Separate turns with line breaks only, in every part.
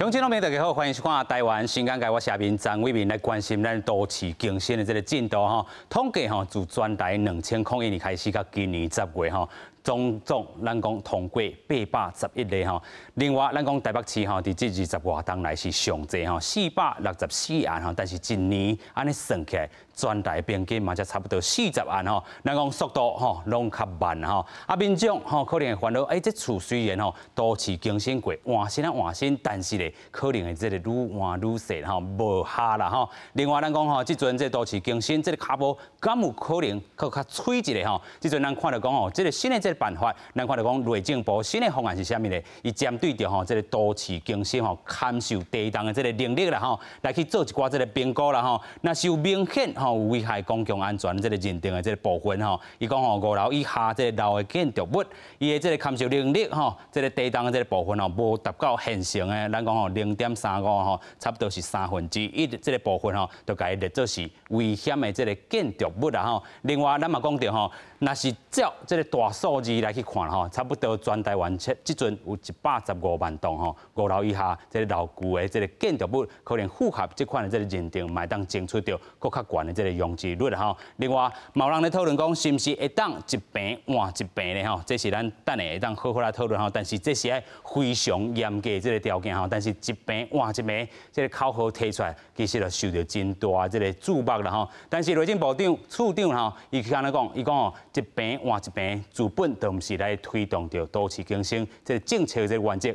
乡亲朋友大家好，欢迎收看台湾新港台，我下面张伟民来关心咱都市更新的这个进度哈。统计哈，自全台2001年开始，到今年10月哈。总咱讲通过811个吼，另外咱讲台北市吼，伫这20外当来是上济吼，464案吼，但是一年安尼算起来，全台平均嘛才差不多40案吼。咱讲速度吼，拢较慢吼。啊，民众吼可能会烦恼，这厝虽然吼都市更新过，换新啊换新，但是咧可能会这个愈换愈细吼，无效啦吼。另外咱讲吼，即阵这都市更新，这个脚步敢有可能搁较脆一个吼？即阵咱看到讲吼，这个新的这个办法，咱看到讲内政部新的方案是啥物咧？伊针对着吼这个都市更新吼堪受地动的这个能力啦吼，来去做一寡这个评估啦吼。那是有明显吼有危害公共安全这个认定的这个部分吼，伊讲吼5楼以下这个楼的建筑物，伊的这个堪受能力吼，这个地动的这个部分吼，无达到现成的，咱讲吼0.35吼，差不多是1/3这个部分吼，就甲伊列做是危险的这个建筑物啦吼。另外咱嘛讲着吼，若是照这个大数字来去看吼，差不多全台湾即阵有115万栋吼5楼以下这个老旧的这个建筑物，可能符合这款的这个认定，嘛当争取到更较悬的这个容积率吼。另外，有人咧讨论讲，是毋是会当一平换一平咧吼？这是咱等下会当好好来讨论吼。但是这是非常严格的这个条件吼。但是一平换一平，这个口号提出来，其实就受到真大这个注目啦吼。但是内政部长、处长吼，伊安尼讲，伊讲吼，一平换一平，自本都毋是来推动着都市更新这个政策的这个原则。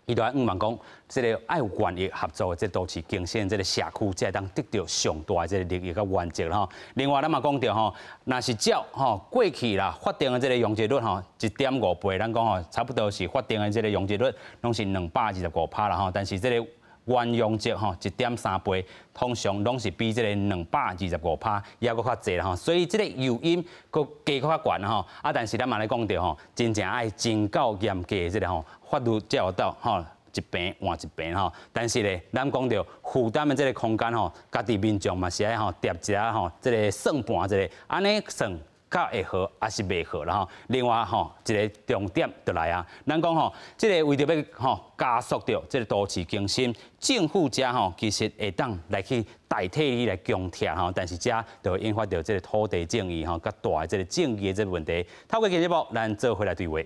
伊就希望讲，这个爱有愿意合作的这都市更新这个社区，才当得到上大的这个利益甲原则吼。另外，咱嘛讲到吼，若是照吼过去啦法定的这个容积率吼1.5倍，咱讲吼差不多是法定的这个容积率拢是225%啦吼，但是这个原容积吼1.3倍，通常拢是比这个225%也搁较济啦吼，所以这个诱因搁加较悬吼。啊，但是咱嘛来讲到吼，真正爱真够严格的这个吼法律才有到吼一平换一平吼。但是咧，咱讲到负担的这个空间吼，家己民众嘛是爱吼叠一下吼，这个算盘这个安尼算。较会好，还是袂好啦吼。另外吼，一个重点就来啊，咱讲吼，这个为着要吼加速着这个都市更新，政府遮吼其实会当来去代替你来强贴吼，但是遮就会引发着这个土地正义吼，较大的这个正义的这个问题。透过经济部，咱做回来对话。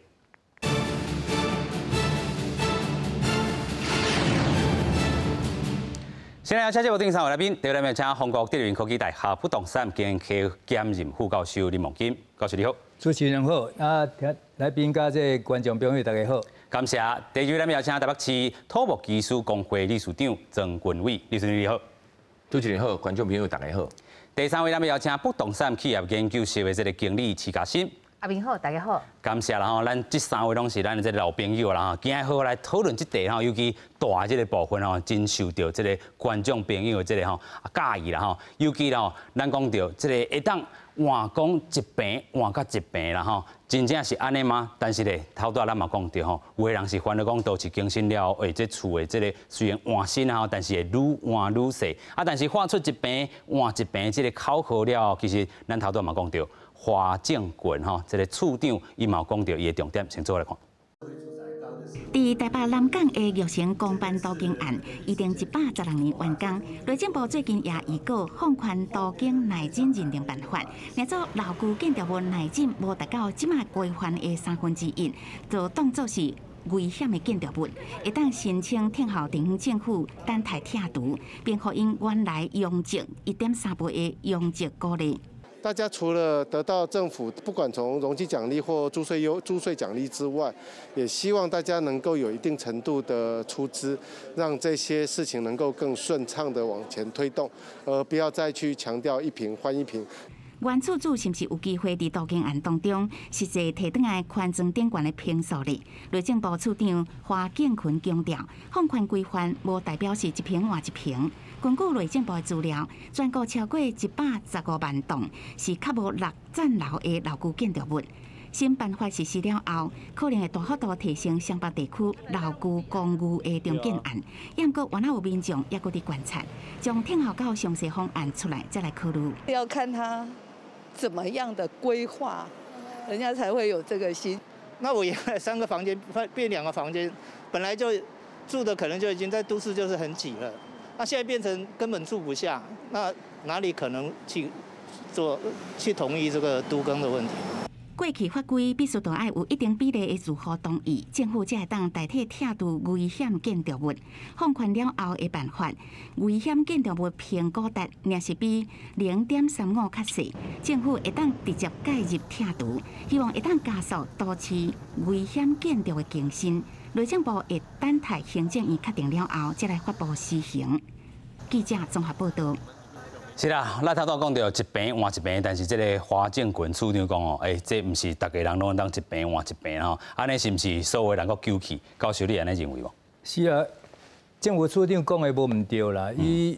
先来，请节目顶上位来宾，第一位请韩国德源科技大学不动产经营科兼任副教授林梦金教授你好。
主持人好，啊，来宾甲这观众朋友大家好。
感谢。第二位来宾请台北市土木技术工会理事长曾quyền偉理事长你好。
主持人好，观众朋友大家好。
第三位来宾请不动产企业研究室的这个经理徐嘉欣。
阿明好，大家好。
感谢啦吼，咱这3位拢是咱的这老朋友啦吼，今日好来讨论这题吼，尤其大的这个部分吼，真受到这个观众朋友的这个吼介意啦吼，尤其啦吼，咱讲到这个会当换讲一平换到一平啦吼，真正是安尼吗？但是咧，头拄咱嘛讲到吼，有的人是烦恼讲都市更新了后，这厝的这个虽然换新啊，但是会愈换愈细啊，但是换出一平换一平这个口号了，其实咱头拄嘛讲到。华政quyền吼，这个處長伊嘛講到伊嘅重點，先做來看。
伫台北南港的玉成公辦都更案，已經116年完工。內政部最近也預告放寬都更內政認定辦法，讓做老舊建築物內政無達到即賣規範的1/3，就當作是危險的建築物，會當申請聽候地方政府等待拆除，並可因原來容積1.3倍的容積鼓勵。
大家除了得到政府不管从容积奖励或租税奖励之外，也希望大家能够有一定程度的出资，让这些事情能够更顺畅的往前推动，而不要再去强调一坪换一坪。
原厝主是不是有机会伫都更案当中，实际提转来宽增电管的坪数呢？内政部处长华建群强调，放宽规范无代表是一坪换一坪。根据内政部的资料，全国超过115万栋是较无落占楼的老旧建筑物。新办法实施了后，可能会大幅度提升湘北地区老旧公寓的重建案。也毋过，原来有民众也搁伫观察，将听候到详细方案出来再来考虑。
要看他怎么样的规划，人家才会有这个心。
那我原来3个房间变2个房间，本来就
住的可能就已经在都市就是很挤了，那现在变成根本住不下，那哪里可能去同意这个都更的问题？
过去法规必须都要有一定比例的住户同意，政府才会当代替拆除危险建筑物。放宽了后的办法，危险建筑物评估值若是比0.35较细，政府会当直接介入拆除，希望会当加速都市危险建筑的更新。内政部会等待行政院确定了后，再来发布施行。记者综合报道。
是啦，咱头拄讲到一病换一病，但是这个华建群处长讲哦，这不是大家人拢当一病换一病吼，安尼是不是所有人都救起？教授你安尼认为无？
是啊，政府处长讲的无毋对啦，伊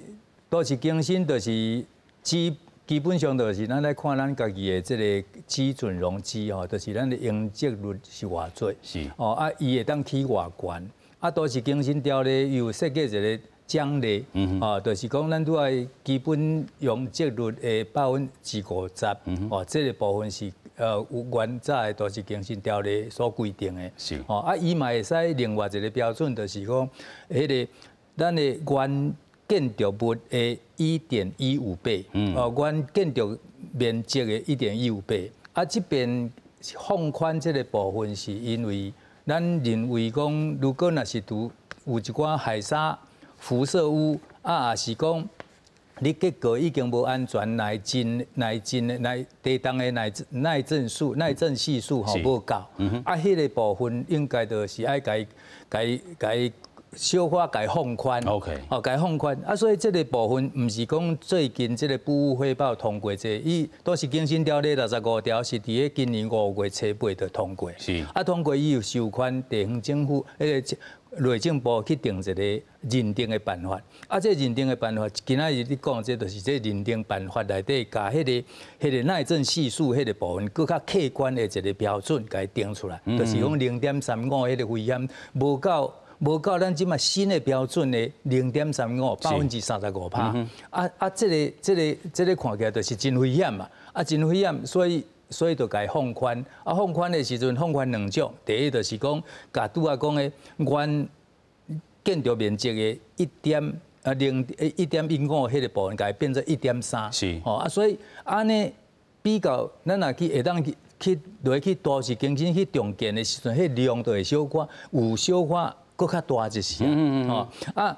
都市更新就是基本上就是咱来看咱家己的这个基准容积吼，就是咱的容积率是偌多，
是
哦啊，伊会当起偌悬，啊都市更新条例又设计一个奖励，就是讲咱都爱基本容积率的50%，哦，这个部分是有原早的都市更新条例所规定的，
是，
哦啊，伊嘛会使另外一个标准，就是讲迄个咱的原建筑物的1.15倍，原建筑面积的1.15倍，啊，这边放宽这个部分是因为咱认为讲，如果若是有一寡海沙辐射污啊，也是讲你结构已经无安全，耐震地动的耐震系数吼无够，啊，迄个部分应该就是爱改小可改放宽
，OK，
哦，改放宽啊，所以这个部分唔是讲最近这个部务汇报通过这，伊都是更新条例65条是伫咧今年5月初8就通过，
是
啊，通过以后授权地方政府迄个内政部去定一个认定的办法，啊，这认定的办法，今仔日你讲这就是这认定办法内底，甲迄个耐震系数迄个部分，更较客观的一个标准，甲伊定出来，就是讲0.35迄个危险无到咱即卖新的标准的0.35%，35%。这个看起来就是真危险嘛，啊，真危险，所以就该放宽。啊，放宽的时阵，放宽两种，第一就是讲，甲拄仔讲的原建筑面积的1.15迄个部分，改变成1.3。
是。
哦啊，所以安尼比较，咱若去会当去落去都市更新去重建的时阵，迄量就会小可有小可。搁较大一些，哦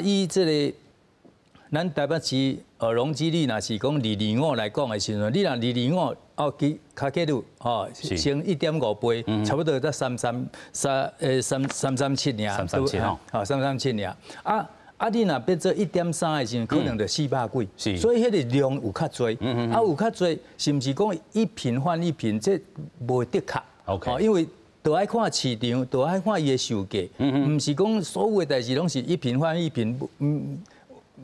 以这个咱台北市容积率若是讲225来讲的时阵，你若225哦，卡计率哦，升1.5倍，差不多在337尔
，337哦
，337尔。你若变做1.3的时阵，可能就400几，所以迄个量有较多，有较多，是毋是讲一坪换一坪，这无得确
，OK，
因为。都爱看市场，都爱看伊的售价，唔是讲所有的代志拢是一坪换一坪，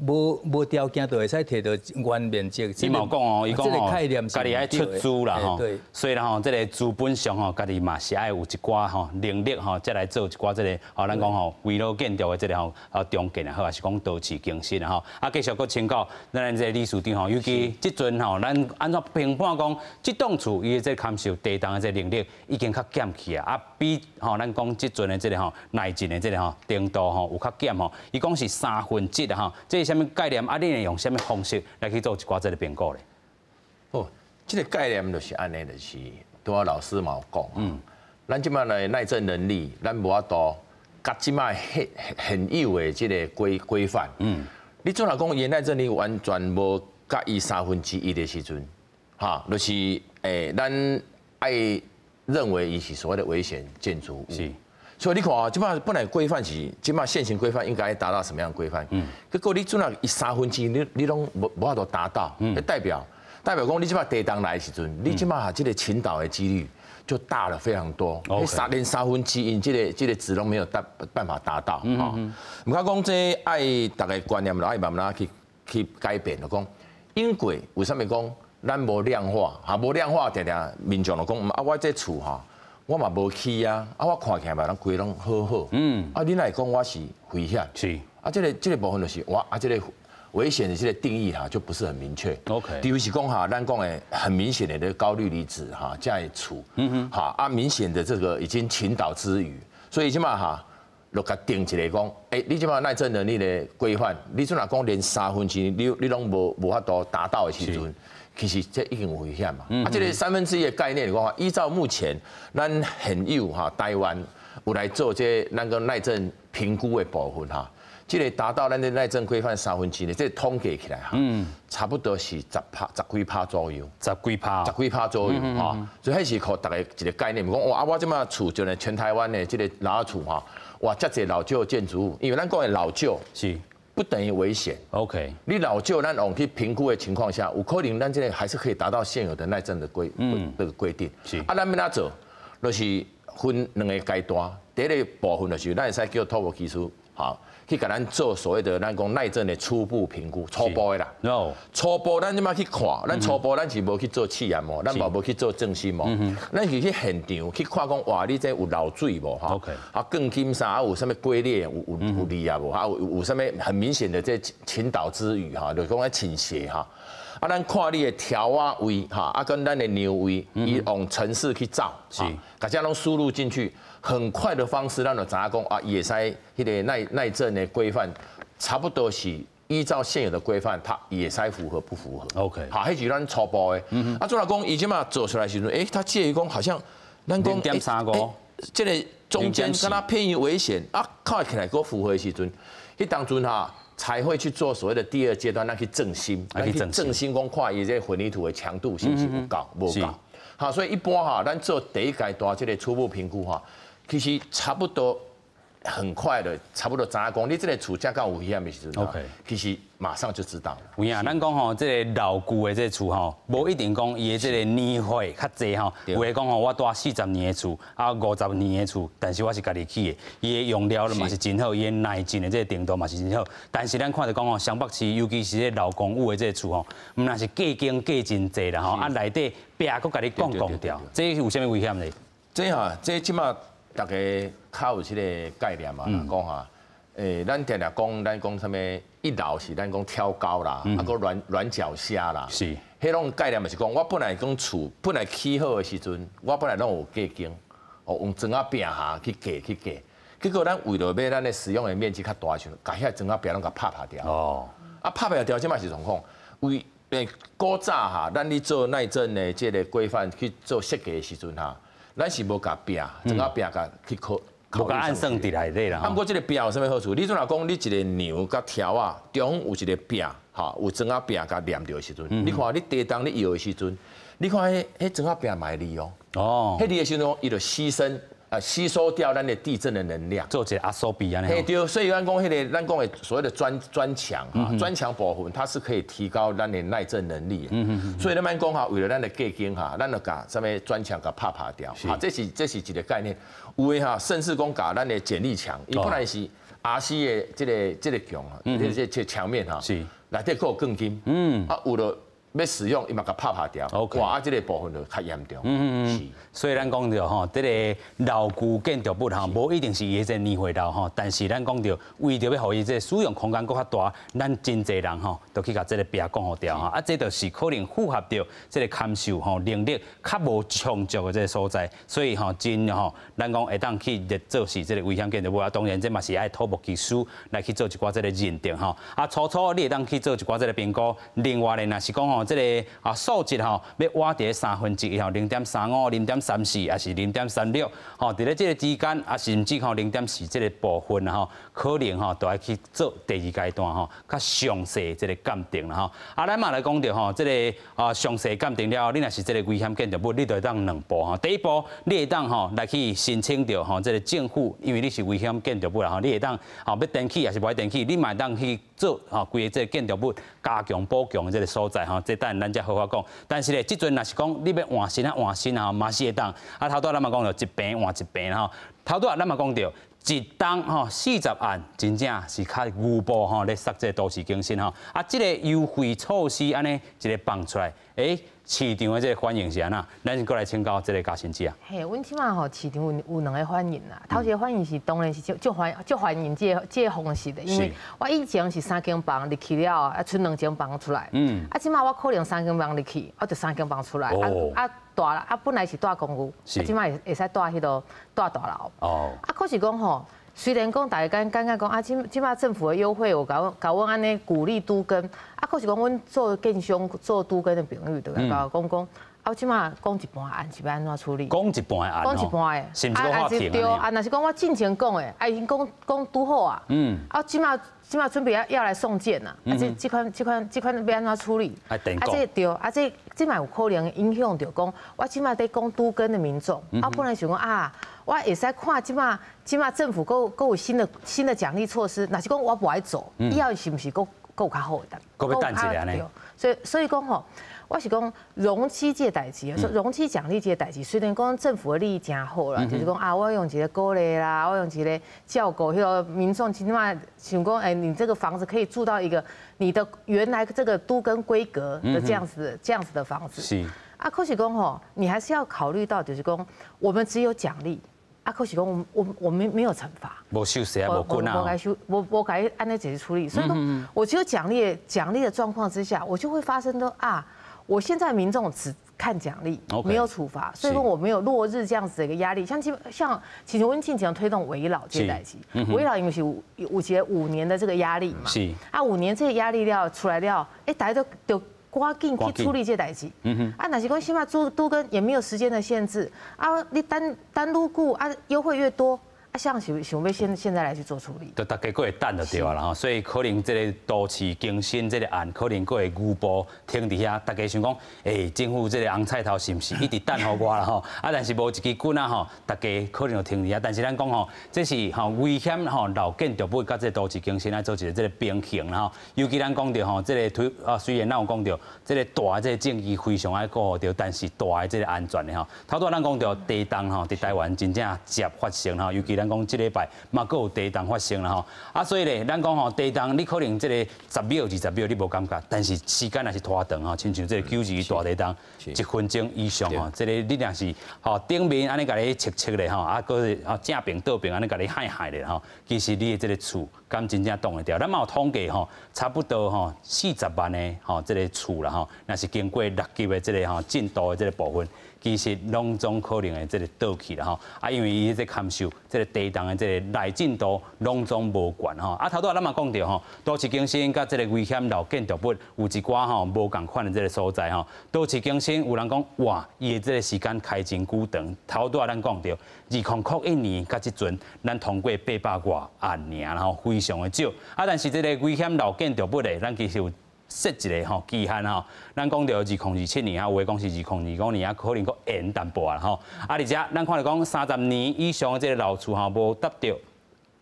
无条件就会使摕到原面积。
伊嘛讲哦，伊讲哦，家己爱出资啦吼，所以啦吼，这个资本上吼，家己嘛是爱有一寡吼能力吼，再来做一寡这个吼，咱讲吼围绕建筑的这个吼重建啊，好，还是讲都市更新啊吼。啊，继续搁请教咱这个理事长吼，尤其即阵吼，咱安怎评判讲，这栋厝伊的这堪受地动的这能力已经较减去啊，啊比吼咱讲即阵的这个吼耐震的这个吼程度吼有较减吼，伊讲是1/3啊吼，这是啥物概念？啊，你会用啥物方式来去做一寡这个评估咧？
哦，这个概念就是安尼，就是拄仔老师嘛有讲，咱即摆的耐震能力，咱无法度甲即摆现有的这个规范，你做若讲伊耐震力完全无甲伊1/3的时阵，哈，就是咱爱认为伊是所谓的危险建筑物。是。所以你看啊，即摆本来规范是，即摆现行规范应该达到什么样的规范？结果你做那1/3，你拢无法度达到，代表讲你即摆地动来的时阵，你即摆这个倾倒的几率就大了非常多。连1/3，因这个值拢没有办法达到哈。唔讲讲这爱大家观念，爱慢慢去改变，就讲因为为什么讲咱无量化？无量化，定民众就讲啊，我这厝哈。我嘛无去啊，我看起来嘛，咱规拢好好。你来讲我是危险，是这个部分就是这个危险的这个定义哈，就不是很明确。OK， 比如是讲哈，咱讲的很明显的高氯离子哈，在厝，明显的这个已经倾倒之余，所以起码哈，就甲定一个讲，你即摆耐震能力的规范，你若讲连1/3你拢无法度达到的时阵，其实这已经有危险嘛。这个1/3的概念讲，依照目前咱现有台湾有来做这咱个耐震评估的部分这个达到咱的耐震规范1/3呢，这个统计起来差不多是10几%左右，10几%左右所以迄是靠大家一个概念，讲我即马厝就全台湾的这个老厝哇，遮济老旧建筑物，因为咱讲的老旧是不等于危险。
OK，
你老旧咱往去评估的情况下，有可能咱这个还是可以达到现有的耐震的规定。是咱要哪做，就是分2个阶段。第一个部分就是咱会使叫土木技师去给咱做所谓的咱讲耐震的初步评估，初步的啦。初步咱即马去看，咱初步咱是无去做试验模，咱无去做正心模，咱是去现场去看讲，哇，你这有漏水无钢筋啥有啥物龟裂有裂啊无有啥物很明显的这倾倒之余就讲在倾斜咱看你的条位跟咱的牛位，伊往城市去走，大家拢输入进去。很快的方式，让我知影讲也使迄个耐震的规范，差不多是依照现有的规范，它也使符合不符合
？OK，
好，迄是咱初步的。做老公伊即马做出来时阵，他介于讲好像咱讲
0.35，
这个中间跟它偏于危险看起来够符合的时阵，迄当阵才会去做所谓的第2阶段，那去正心，去正心讲看伊这混凝土的强度是不是有够，无够。好，所以一般咱做第1阶段这个初步评估其实差不多很快的，差不多知影讲你这个厝架到有危险的时阵其实马上就知道了。
有影，咱讲这个老旧的这个厝无一定讲伊的这个年岁较济有的讲我住40年的厝，50年的厝，但是我是家己起的，伊的用料嘛是真好，伊的耐震的这个程度嘛是真好。但是咱看到讲湘北市，尤其是这老公寓的这个厝毋那是价金价真济啦内底壁佫甲你讲掉，这有啥物危险呢？
这即马。大家较有这个概念嘛，讲咱常常讲，咱讲什么1楼是咱讲挑高啦，个软脚虾啦，是，迄种概念嘛是讲，我本来讲厝本来起好的时阵，我本来拢有价金，用砖仔壁去架，结果咱为了要咱的使用的面积较大时阵，把遐砖仔壁拢甲拍掉，拍掉即嘛是状况，为古早咱咧做耐震的这个规范去做设计的时阵咱是无甲壁，整个壁甲去考，
无甲按算伫内底啦。
不过这个壁有啥物好处？你若讲你一个牛甲条中有一个壁，有整个壁甲连着的时阵，你看你地动你摇的时阵，你看迄整个壁蛮利迄利的时阵，伊就吸收掉咱的地震的能量，
做一个压缩比安尼。
嘿对，所以咱讲迄个咱讲的所谓的砖墙砖墙部分，它是可以提高咱的耐震能力的。所以咱讲为了咱的价金咱就甲什么砖墙甲拍掉。这是一个概念。有的甚至讲甲咱的剪力墙，伊本来是 RC 的这个墙这墙面是内底有钢筋，有了。要使用，伊嘛甲拍掉，哇！这个部分就较严重。是。
所以咱讲到这个老旧建筑物无一定是伊这年岁老但是咱讲到为着要互伊这使用空间搁较大，咱真侪人都去甲这个壁讲好掉这就是可能符合着这个堪受能力较无充足的这个所在，所以真咱讲会当去做是这个危险建筑物当然这嘛是爱土木技师来去做一寡这个认定初初你会当去做一寡这个评估，另外呢，若是讲这个数值要挖伫1/3 0.35、0.34，还是0.36伫咧这个之间甚至0.4这个部分可能都要去做第2阶段较详细这个鉴定啦咱嘛来讲到这个详细鉴定了，你若是这个危险建筑物，你就会当2步第一步，你会当来去申请到这个政府，因为你是危险建筑物啦你会当要登记还是不爱登记，你嘛当去做规个这个建筑物加强保强的这个所在这等咱才好好讲。但是咧，即阵若是讲你要换新嘛是会当头拄咱嘛讲到一平换一平头拄咱嘛讲到一档40万，真正是较牛步咧杀这都市更新即个优惠措施安尼一个放出来，市场的这个反应是安那？咱过来请教这个嘉欣姐啊。
嘿，阮即马市场有2个反应啦。头一个反应是当然是就欢迎这个方式的，因为我以前是3间房入去了，剩2间房出来。即马我可能3间房入去，我就3间房出来。大啦，本来是住公寓，即马会使住迄落住大楼。可是讲虽然讲大家感觉讲啊，即马政府的优惠有搞阮安尼鼓励都更，啊，可是讲阮做建商做都更的朋友，就甲讲。啊，即马讲一半案是要安怎处理？
讲一半案，
讲一半的，
是毋是话题
对啊，若是讲我进前讲的，啊已经讲拄好啊。啊，即马准备要来送件啦。啊，这款要安怎处理？啊，这对，啊这嘛有可能影响到讲，我即马在讲都更的民众，啊，本来想讲啊，我会使看即马政府够有新的奖励措施，若是讲我不爱做，以后是毋是够较好的？
够要等一下呢？
所以讲吼。我是讲容积这代志，说容积奖励这代志，虽然讲政府的利益真好啦，就是讲啊，我用一个鼓励啦，我用一个照顾，迄个民众起码想讲，哎，你这个房子可以住到一个你的原来这个都更规格的这样子的房子。是啊，可是讲吼，你还是要考虑到，就是讲我们只有奖励。啊，可是讲我们没有惩罚，
无收拾啊，无棍啊，
我该按那解决处理。所以说，我只有奖励的状况之下，我就会发生的啊。我现在民众只看奖励，没有处罚，所以说我没有落日这样子的一个压力。像其实温庆前推动围老这代志，围老因为是有5年的这个压力嘛，是啊5年这个压力了出来了，哎，大家都赶紧去处理这代志。啊，若是讲起码都跟也没有时间的限制啊，你单路顾啊优惠越多。啊，像想要现在来去做处理，
就大家佫会等就对啦吼，所以可能这个都市更新这个案，可能佫会预报停伫遐，大家想讲，政府这个红菜头是毋是一直等候我啦吼？啊，但是无一支棍啊吼，大家可能就停伫遐。但是咱讲吼，这是吼危险吼，老建筑物甲这都市更新来做一个这个平衡啦吼。尤其咱讲到吼，这个虽然咱有讲到这个大这个政绩非常爱顾好着，但是大的这个安全的吼，头拄咱讲到地震吼，伫台湾真正接发生吼，尤其咱讲这礼拜嘛，佫有地震发生啦吼，啊，所以咧，咱讲吼地震，你可能这个10秒、20秒你无感觉，但是时间也是拖长吼，亲像这个9.2大地震，1分钟以上吼，这个你若是吼顶面安尼甲你切咧吼，啊，佫正平倒平安尼甲你害咧吼，其实你的这个厝敢真正挡得掉？咱嘛有统计吼，差不多吼40万的吼这个厝啦吼，若是经过6级的这个吼震度的这个部分。其实拢总可能会这个倒去啦吼，啊，因为伊这堪受这个地震的这个耐震度拢总无悬吼，啊，头拄咱嘛讲到吼，都市更新甲这个危险老建筑物有一寡吼无共款的这个所在吼，都市更新有人讲哇，伊的这个时间开真久长，头拄咱讲到2001年甲即阵，咱通过800多案尔，然后非常的少，啊，但是这个危险老建筑物咧，咱其实有。设一个吼期限吼，咱讲到2027年啊，有诶讲是2025年啊，可能佫延淡薄啦吼。啊，而且咱看到讲30年以上的这个老厝吼，无达到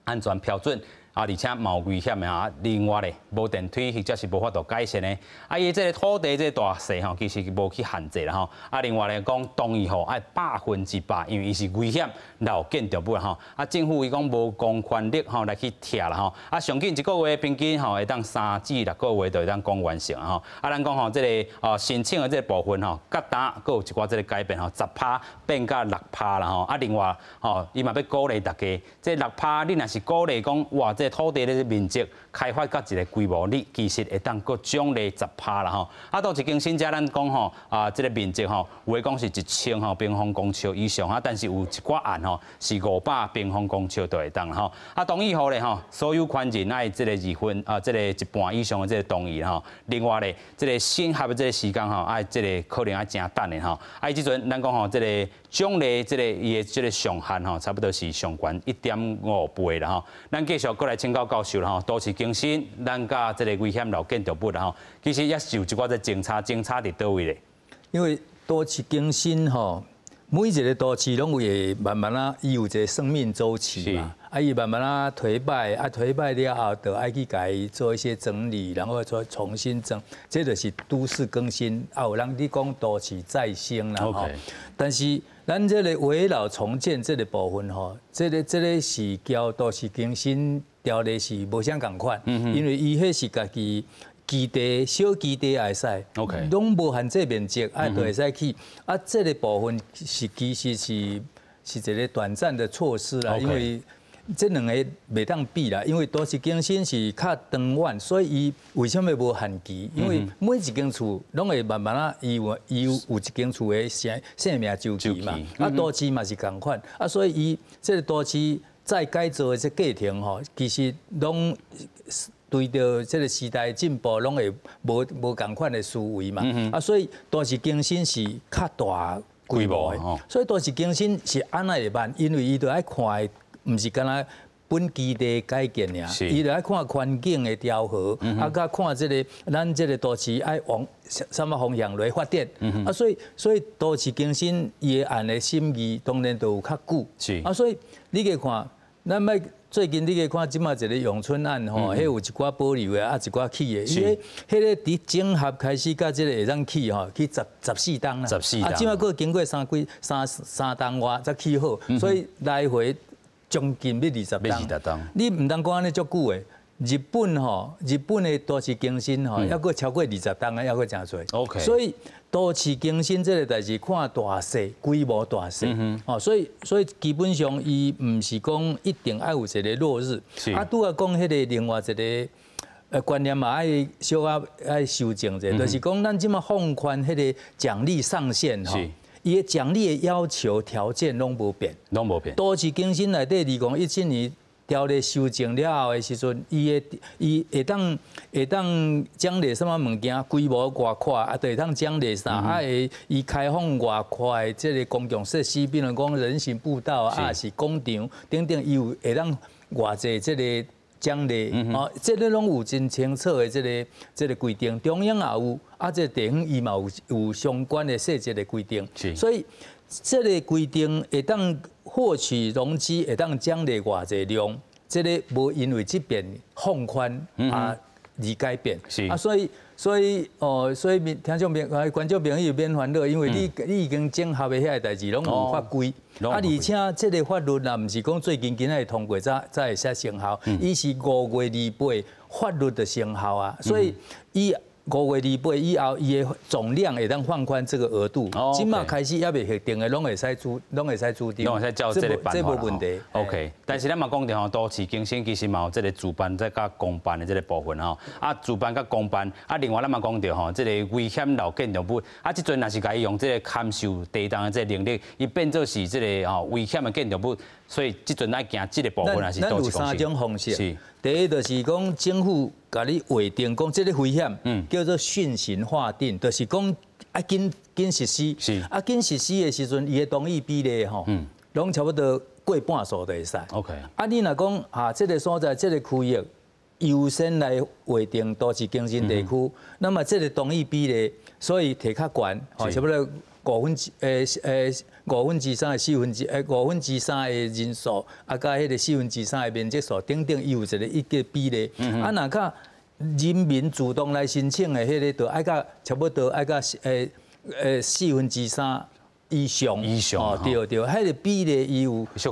安全标准。啊，而且嘛有危险的哈，另外咧，无电梯或者是无法度改善的，啊，伊这个土地这大细吼，其实无去限制啦吼。啊，另外咧讲，同意吼爱100%，因为伊是危险老建筑物吼。啊，政府伊讲无公权力吼来去拆啦吼。啊，上紧1个月平均吼会当3至6个月就会当讲完成吼。啊，咱讲吼这个申请的这个部分吼，甲单佫有一寡这个改变吼，10%变到6%啦吼。啊，另外吼，伊嘛要鼓励大家，这6%你若是鼓励讲哇这土地的面积开发到一个规模，你其实会当佫奖励10%啦吼。啊，到一间新家咱讲吼啊，这个面积吼，有诶讲是1000吼平方公尺以上啊，但是有一寡案吼是500平方公尺都会当吼。啊，同意后咧吼，所有权人爱这个2分啊，这个1半以上的这个同意吼。另外咧，这个审核的这个时间吼，爱这个可能爱真等的吼。啊，即阵咱讲吼，这个奖励这个伊的这个上限吼，差不多是上悬1.5倍啦吼。咱继续过来请教教授啦吼，都市更新，咱甲这个危险老建筑物啦吼，其实也是有一寡在侦查伫倒位咧。
因为都市更新吼，每一个都市拢会慢慢啊，伊有一个生命周期嘛，啊，伊慢慢啊颓败，啊颓败了后，就爱去改做一些整理，然后再重新整，这就是都市更新。啊，有人你讲都市再生啦吼，但是咱这个围绕重建这个部分吼，这个是叫都市更新条例是无相共款，因为伊迄是家己。基地小基地也使，拢无限制面积，啊，就会使去。啊，这个部分是其实是一个短暂的措施啦，因为这两个袂当比啦，因为都市更新是较长远，所以伊为什么无限期？因为每一间厝拢会慢慢啊，伊有一间厝的生命周期嘛，啊，都市嘛是共款，啊，所以伊这个都市。再改造的这过程吼，其实拢对着这个时代进步，拢会无共款的思维嘛。所以都市更新是较大规模的，所以都市更新是安那会办，因为伊都爱看的，唔是干那本基地改建尔，伊就爱看环境的调和，甲看这个咱这个都市爱往什么方向来发展。所以都市更新伊的案的审议当然都有较久。所以你去看，咱卖最近你去看即马一个永春案吼，迄有一寡保留的，一寡起的，伊迄个伫整合开始甲即个会当起吼，去14档啦。即马佫经过三档外才起好，所以来回。将近要20档，你唔当讲安尼足久诶。日本吼，日本的都市更新吼，还佫超过20档啊，还佫真侪。OK， 所以都市更新这个代志看大细，规模大细。所以基本上伊唔是讲一定爱有一个落日。拄啊讲迄个另外一个观念嘛，爱小可爱修正者，就是讲咱即马放宽迄个奖励上限吼。伊的奖励的要求条件拢无变，都市更新内底2017年条例修正了后的时阵，伊会当奖励什么物件，规模偌快，啊，就会当奖励啥，啊，伊开放偌快的这个公共设施，比如讲人行步道啊，是广场等等，伊有会当偌济这个。奖励哦，这个拢有真清楚的这个规定，中央也有，这地方伊嘛有相关的细节的规定，所以这个规定会当获取融资，会当奖励偌济量，这个无因为这边放宽而改变，所以听众观众朋友免烦恼，因为你已经整合的遐个代志拢有法规。而且这个法律也唔是讲最近今仔通过才会使生效，伊是5月28法律的生效啊，所以伊5月28以后，伊的总量会当放宽这个额度。今嘛开始也未确定的，拢会使注定，拢会使照这个办法。这无问题。OK， 但是咱嘛讲到吼，都市更新其实嘛有这个主办再甲公办的这个部分吼。主办甲公办，另外咱嘛讲到吼，这个危险老建筑物，即阵若是甲伊用这个看守地当的这个能力，伊变做是这个危险的建筑物，所以即阵爱行这个部分也是都市更新。咱有3种方式。第一就是讲政府甲你划定讲这个危险，叫做训行划定，就是讲紧实施。紧实施的时阵，伊的同意比例吼，拢差不多过半数就会使。OK。你若讲这个所在这个区域优先来划定都市更新地区，那么这个同意比例，所以摕较悬，差不多5分之3的5%的人数，加迄个3%的面积数，等等，伊有一个比例。若较人民主动来申请的迄个，就爱甲差不多爱甲3%以上。对，迄个比例伊有迄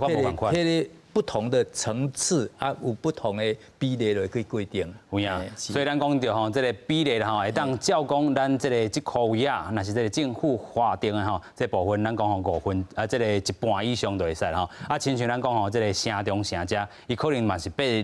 个不同的层次有不同的比例来去规定。有影，所以咱讲到吼，这个比例吼，会当照讲咱这个区位啊，若是这个政府划定的吼，这部分咱讲吼5分这个一半以上就会使吼。亲像咱讲吼，这个城中城遮，伊可能嘛是比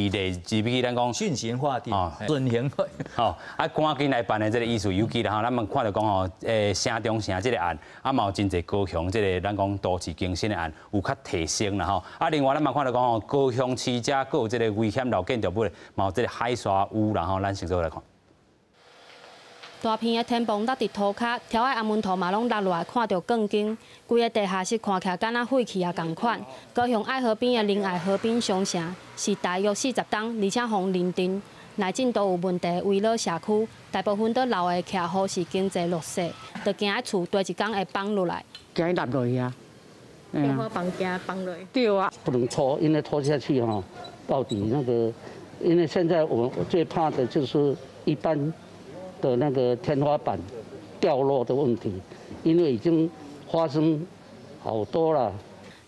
例只比咱讲训行划定，遵行吼。赶紧来办的这个意思，尤其啦吼，咱们看到讲吼，城中城这个案，嘛有真侪高雄这个咱讲都市更新的案有较提升啦吼。另外咱嘛看到讲吼，高雄市遮佫有这个危险老建筑物，嘛有这个海沙屋啦吼，咱先做来看。
大片的天棚落伫涂骹，条的红门土嘛拢落落来，看到更近。规个地下室看起来敢若废弃啊共款。高雄爱河边的仁爱河滨商城是大约40档，而且互认定内政都有问题，围绕社区大部分都老的徛好是经济弱势，就惊喺厝堆一工会崩落来。
惊伊落落去啊！
电话绑架绑落。
对啊，不能拖，因为拖下去哈，到底那个，因为现在我最怕的就是一般的那个天花板掉落的问题，因为已经发生好多了。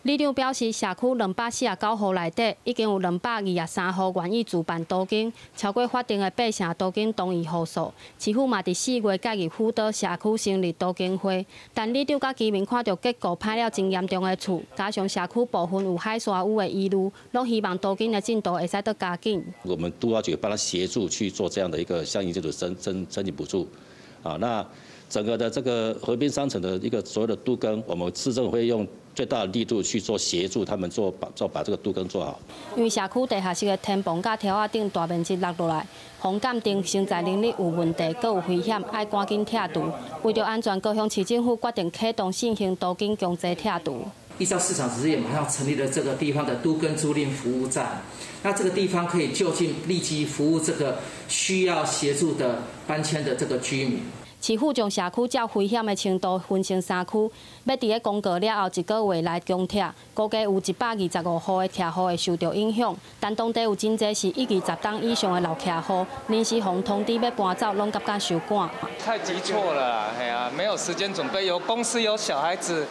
里长表示，社区249户内底已经有223户愿意主办都更，超过法定的8成都更同意户数。市府嘛伫4月介入辅导社区成立都更会，但里长甲居民看到结构歹了真严重的厝，加上社区部分有海沙屋的疑虑，拢希望都更的进度会使得加紧。
我们都要去帮他协助去做这样的一个相应这种申请补助，那整个的这个河滨商城的一个所谓的都更，我们市政府会用最大的力度去做协助他们把这个都更做好。
因为社区地下室的天棚甲条仔顶大面积落落来，防检定承载能力有问题，阁有危险，爱赶紧拆除。为着安全，高雄市政府决定启动新型都更强制拆除。
依照市场指引，马上成立了这个地方的都更租赁服务站。那这个地方可以就近立即服务这个需要协助的搬迁的这个居民。
市府将社区较危险的程度分成3区，要伫咧公告了后1个月来强拆，估计有125户的徛户会受到影响。但当地有真侪是1、20栋以上的老徛户，临时互通知要搬走，拢感觉受赶。
太急迫了，哎呀，没有时间准备，有公司有小孩子。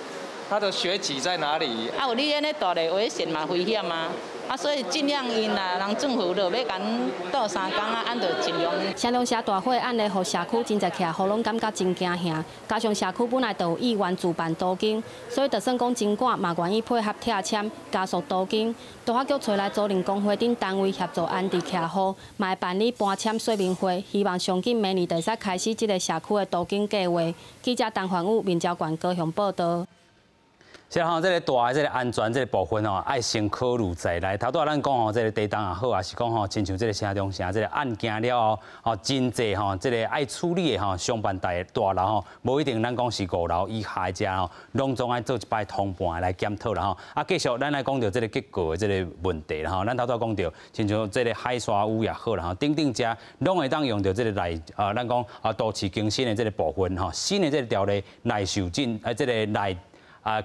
他的学籍在哪里？
啊，有你安尼大的危险嘛，危险啊！啊，所以尽量因啦，人政府就要赶倒3工啊，按着尽量。
双龙社大会案例，互社区真侪徛户拢感觉真惊吓，加上社区本来就有意愿主办都更，所以就算讲真赶，嘛愿意配合拆迁加速都更。都发局找来租赁工会等单位协助安置徛户，嘛会办理搬迁说明会，希望上紧明年就使开始这个社区的都更计划。记者陈焕武、面交管高雄报道。
是吼，这个大的这个安全这个部分吼，爱先考虑在内。头拄仔咱讲吼，这个地动也好，也是讲吼，亲像这个城中城这个案件了后，吼真济吼，这个爱处理的吼，上办大楼吼，无一定咱讲是5楼以下的遮吼，拢总爱做一摆通盘来检讨啦吼。啊，继续咱来讲到这个结构的这个问题啦吼，咱头拄讲到，亲像这个海沙污也好啦吼，等等遮拢会当用到这个咱讲都市更新的这个部分吼，新的这个条例内受这个内。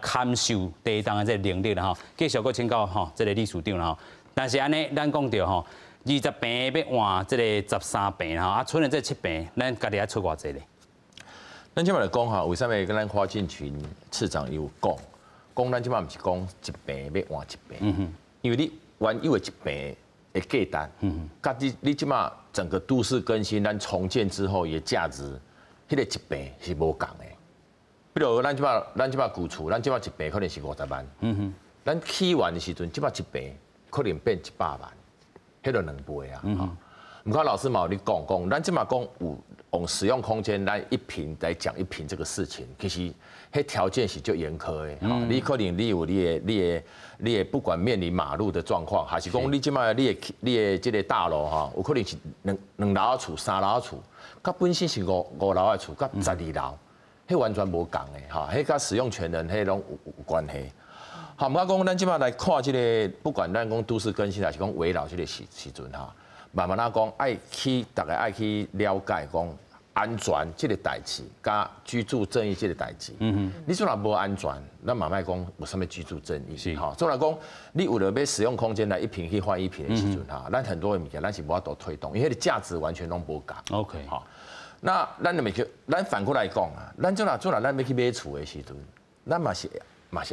堪受地动的这个能力啦吼，继续搁请教吼，这个理事长啦吼。但是安尼，咱讲到吼，20坪要换这个13坪吼，啊，剩的这7坪，咱家己要出偌济咧？
咱即摆来讲哈，为什么跟咱花建群次长有讲咱即摆毋是讲1坪要换1坪，因为你原有的1坪的价值，甲你即摆整个都市更新，咱重建之后也价值，迄个1坪是无共的。比如咱即摆旧厝，咱即摆1坪可能是50万，咱起完的时阵，即摆1坪可能变100万，迄就2倍啊！唔过老师嘛，你讲，咱即摆讲有用使用空间来1坪来讲1坪这个事情，其实迄条件是就严苛的。你可能你有你的不管面临马路的状况，还是讲你即摆你的这个大楼哈，有可能是2楼厝、3楼厝，甲本身是5楼的厝，甲12楼。迄完全无共的哈，迄甲使用权人迄拢有关系。好，毋过讲咱即摆来看即个，不管咱讲都市更新还是讲围绕即个时阵哈，慢慢讲大家爱去了解讲安全即个代志，甲居住正义即个代志。你做若无安全，咱慢慢讲有啥物居住正义？是哈，做来讲，你为了要使用空间来1坪去换1坪的时阵哈，咱很多的物件咱是无法度推动，因为迄个价值完全拢无共。OK， 好。那咱反过来讲啊，咱咱要去买厝的时阵，咱嘛是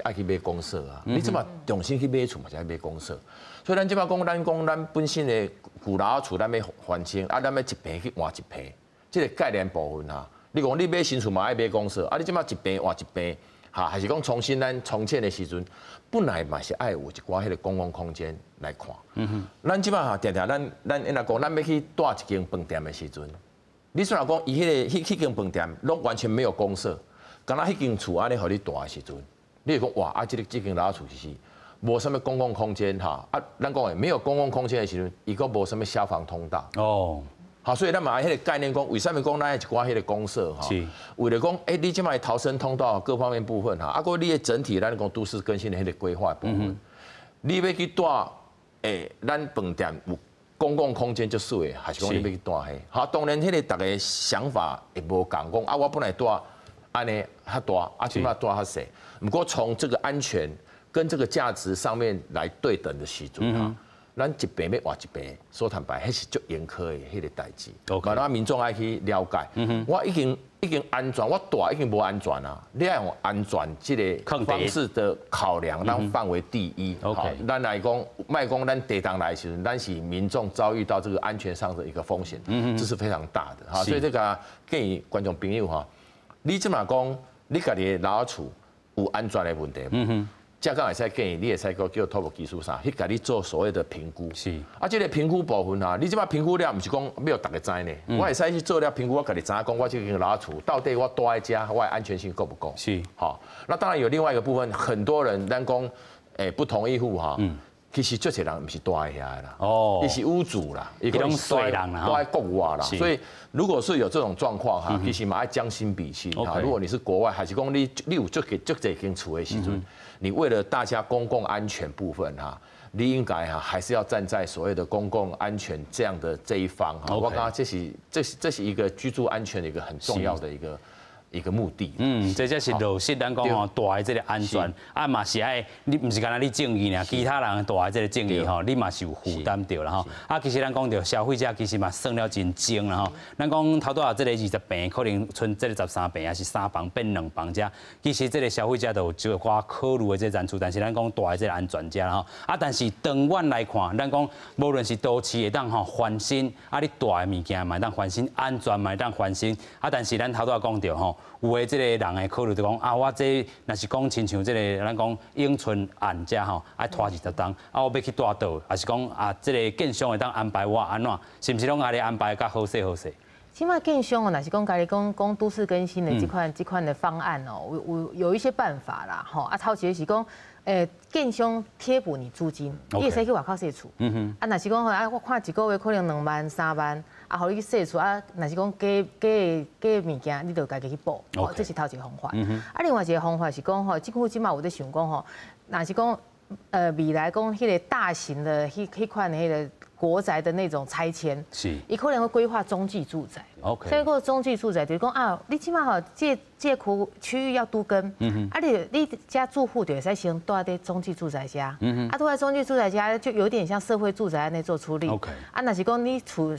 爱去买公社啊。你即马重新去买厝嘛是爱买公社，所以咱即马讲咱本身的旧楼厝咱要翻新，啊，咱要1坪去换1坪，这个概念部分哈。你讲你买新厝嘛爱买公社，啊，你即马1坪换1坪，哈，还是讲咱重建的时阵，本来嘛是爱有一寡迄个公共空间来看。咱即马哈常常咱因来讲，咱要去住一间饭店的时阵。你虽然讲伊迄间饭店拢完全没有公设，敢若迄间厝安尼互你住的时阵，你就讲哇啊，这间老厝是无什么公共空间哈啊，咱讲的没有公共空间的时阵，伊个无什么消防通道哦。好，所以咱嘛迄个概念讲，为什么讲咱一寡迄个公设哈？为了讲，你即摆逃生通道各方面部分哈，啊个你的整体咱讲都市更新的迄个规划部分，你要去住咱饭店有。公共空间就水，还是讲你要去住迄？好，当然迄个大家想法也无共讲啊。我本来住安尼较大，啊，起码住较细。不过从这个安全跟这个价值上面来对等的时阵哈，咱1坪要换1坪，说坦白，迄是足严苛的迄个代志。嘛，咱民众爱去了解。我已经安全，我住已经无安全啊。你要用安全这个方式的考量，当范围第一。好，咱来讲，卖讲咱地动来的时阵，咱是民众遭遇到这个安全上的一个风险，这是非常大的哈。所以这个建议观众朋友哈，你即嘛讲，你家己的老厝有安全的问题，才刚会使建议，你会使叫土木技术啥，去给你做所谓的评估。
是。
啊，这个评估部分啊，你即摆评估了，不是讲要大家知呢。我会使去做了评估，我给你知讲，我这间老厝到底我住在家，我的安全性够不够？
是。
好，那当然有另外一个部分，很多人咱讲，不同意户哈。其实这些人不是住在遐啦，伊是屋主啦，伊
种衰人啦，
住在国外啦，所以如果是有这种状况哈，其实嘛要将心比心哈。如果你是国外，还是讲你有这间厝的时阵，你为了大家公共安全部分哈，你应该哈还是要站在所谓的公共安全这样的这一方哈。我刚刚这是一个居住安全的一个很重要的一个目的。
这才是落实咱讲吼大的这个安全，啊嘛是爱你不是干那你正义呢，其他人大的这个正义吼，你嘛是有负担到啦吼。啊，其实咱讲到消费者其实嘛算了真精啦吼。咱讲头拄啊这个20病，可能剩这个13病，还是3房变2房遮，其实这个消费者都有一寡考虑的这难处，但是咱讲大的这个安全遮啦吼。啊，但是长远来看，咱讲无论是都市会当吼翻新，啊你大的物件嘛当翻新，安全嘛当翻新，啊但是咱头拄啊讲到吼。有的这个人会考虑就讲啊，我这若是讲亲像这个咱讲永春案遮吼，爱拖20档，啊我要去带倒，还是讲啊这个建商会当安排我安怎，是毋是拢安尼安排较好势好势？
起码建商哦，若是讲家己讲都市更新的这款的方案哦，有一些办法啦吼，啊头一个是讲。建商贴补你租金，你会使去外口设厝。啊，若是讲啊，我看一个月可能2万、3万，啊，互你去设厝啊，若是讲假物件，你就家己去补。这是头一个方法。啊，另外一个方法是讲吼，政府即马有在想讲吼，若是讲未来讲迄个大型的迄款迄个国宅的那种拆迁，
是，
伊可能会规划中继住宅。
OK。
所以个中继住宅就是讲啊，你起码吼这区域要都更，啊你家住户就会使先住在中继住宅家，啊住在中继住宅家就有点像社会住宅安尼做处理。
OK。
啊，若是讲你厝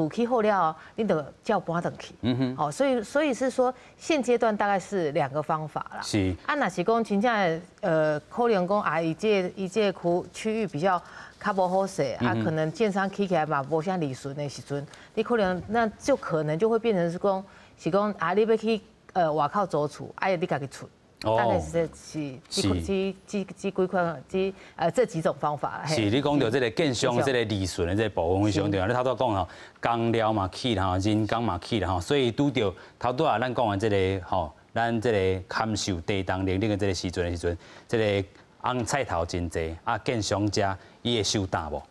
起好了，你就叫搬转去。好，所以是说现阶段大概是2个方法啦。
是。
啊，若是讲真正可能讲啊，伊这区域比较。较无好势啊，可能建商起来嘛，无啥利润的时阵，你可能那就可能就会变成是讲啊，你要去外口租厝，啊你家己出，大概是几款这几种方法。
是你讲到这个建商这个利润的这部分非常重要。你头拄讲吼，工料嘛起啦，人工嘛起啦吼，所以拄着头拄啊，咱讲完这个吼，咱这个堪受地动能力的这个时阵，这个红菜头真济啊，建商家。伊会收担无？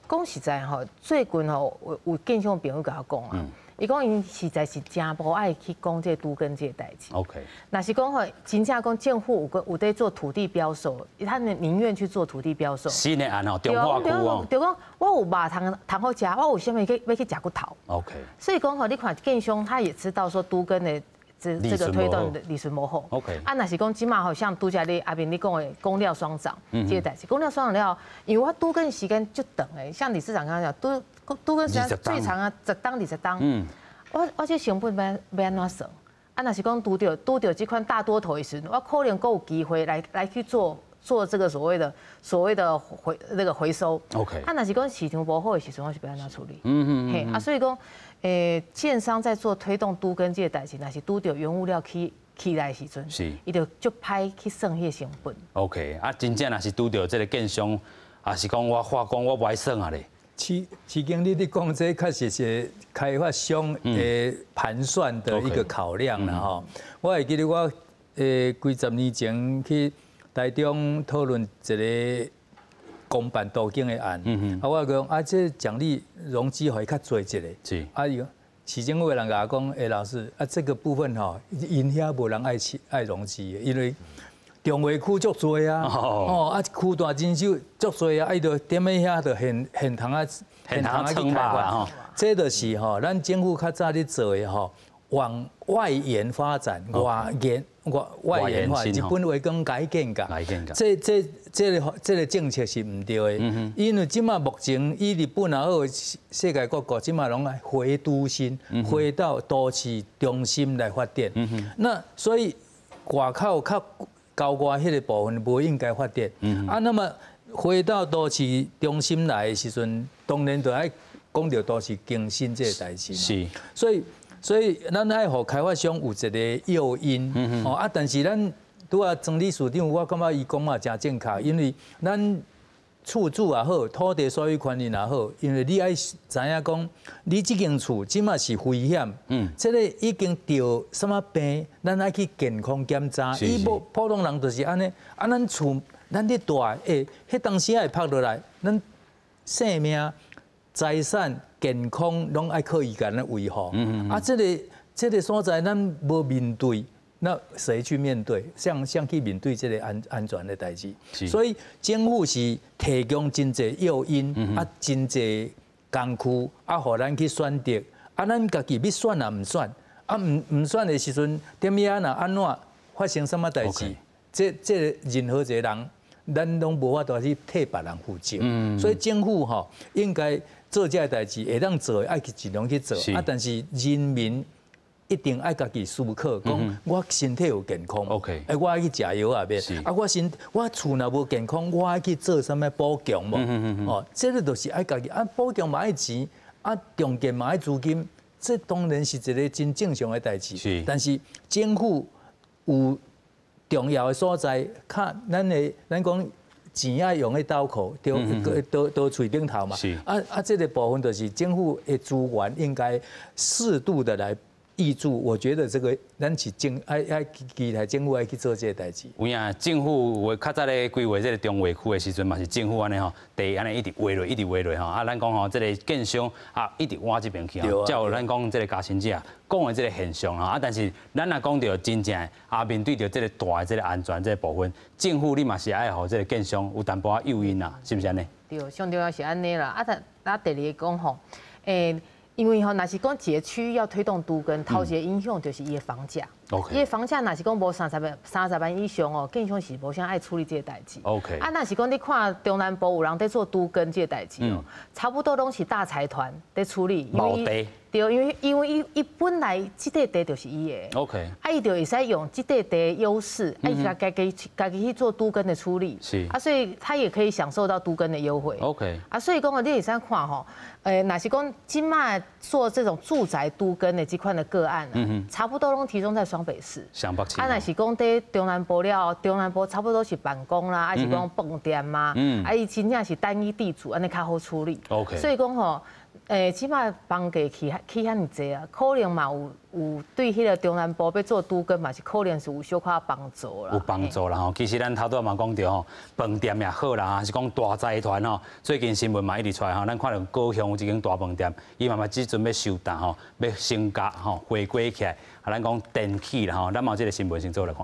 讲实在吼，最近吼有建商朋友甲我讲啊，伊讲因实在是真无爱去讲这都更这个代志。
OK。
若是讲吼，真正讲建户有在做土地标售，他宁愿去做土地标售。
新的案吼，中华区哦。
就讲我有肉通好食，我有啥物要去食骨头。
OK。
所以讲吼，你看建商他也知道说都更的。这个推动的利润模糊。
OK。
啊，若是讲即马好像拄则你阿明你讲的供料双涨，这个代志，供料双涨了，因为我都更时间就长诶，像理事长刚刚讲，都更时间最长啊，10档20档。我这成本要安怎算？啊，若是讲拄着这款大多头的时阵，我可能够有机会来去做这个所谓的回收。
OK。
啊，若是讲市场无好的时阵，我是要安怎处理？嘿，啊，所以讲。建商在做推动都更这个代志，若是拄到原物料起来时阵，
是，
伊就足歹去算迄个成本。
OK，啊，真正若是拄到这个建商，也是讲我化工我不爱算啊咧。
市经理你讲这确实是开发商盘算的一个考量啦吼。我会记得我几10年前去台中讨论一个。公办都更的案，我讲啊，这奖励容积会较多一个。
是。
啊，市政府的人甲我讲，老师啊，这个部分吼，因遐无人爱容积的，因为中华区足多啊，啊，区大人手足多啊，伊就踮喺遐就现场啊去开发。这就是吼，咱政府较早咧做的吼，往外延发展，外延化，日本话讲改建噶，这个政策是唔对的，因为即马目前以日本也好，世界各国即马拢爱回都心，回到都市中心来发展。那所以外口较郊外迄个部分不应该发展。啊，那么回到都市中心来的时阵，当然就爱讲到都市更新这个代志。
是，
所以咱爱互开发商有一个诱因，啊，但是咱拄啊，曾理事长，我感觉伊讲嘛真正确，因为咱厝主也好，土地所有权人也好，因为你爱知影讲，你即间厝即马是危险，这个已经得什么病，咱爱去健康检查。伊无普通人就是安尼，咱厝咱咧住，迄当时会拍落来，咱性命、财产、健康拢爱靠伊个咱维护。这个所在咱无面对。那谁去面对？像去面对这个安全的代志，所以政府是提供真济诱因，真济工具，互咱去选择，咱家己要选啊，唔选，唔选的时阵，点样啊？安怎发生什么代志？这任何一个人，咱拢无法度去替别人负责。所以政府应该做这代志，会当做，爱去尽量去做。但是人民。一定爱家己思考，讲我身体有健康，我爱去食药啊，免我厝若无健康，我爱去做什么保强无？这个就是爱家己保强嘛爱钱，重建嘛爱资金，这当然是一个真正常的代志。但是政府有重要的所在，咱讲钱爱用喺刀口，都嘴顶头嘛。这个部分就是政府的资源应该适度的来。挹注，我觉得这个咱是爱期待政府爱去做这个代志。
有影，政府为较早咧规划这个中卫区的时阵嘛，是政府安尼吼，地安尼一直挖落，一直挖落吼。咱讲吼，这个建商一直挖这边去吼，才有咱讲这个嘉兴者讲的这个现象吼。但是咱若讲到真正面对到这个大的这个安全这个部分，政府你嘛是爱互这个建商有淡薄诱因啦，是不是安尼？
对，上重要是安尼啦。第二讲吼，因为若是讲一个区要推动都更，头一个影响就是伊的房价。伊的房价若是讲无30万以上建商是无啥爱处理这个代志。若是讲你看中南部有人在做都更这个代志差不多拢是大财团在处理。
毛地。
对，因为伊本来这块地就是伊的。伊就会使用这块地的优势，伊家己去做都更的处理。所以他也可以享受到都更的优惠。所以讲你会使看吼，若是讲今麦做这种住宅都更的这款的个案差不多拢集中在双北市。若是讲在中南部了，中南部差不多是办公啦，还是讲饭店嘛，伊真正是单一地主，安尼较好处理。所以讲吼。起码房价起遐尼济啊，可能嘛有对迄个中南部要做都更嘛是可能是有小可帮助啦。
有帮助啦吼，其实咱头拄嘛讲到吼，饭店也好啦，还是讲大财团吼，最近新闻嘛一直出来吼，咱看到高雄有一间大饭店，伊慢慢只准备收单吼，要升价吼，回归起来，咱讲电器啦吼，咱嘛这个新闻先做来看。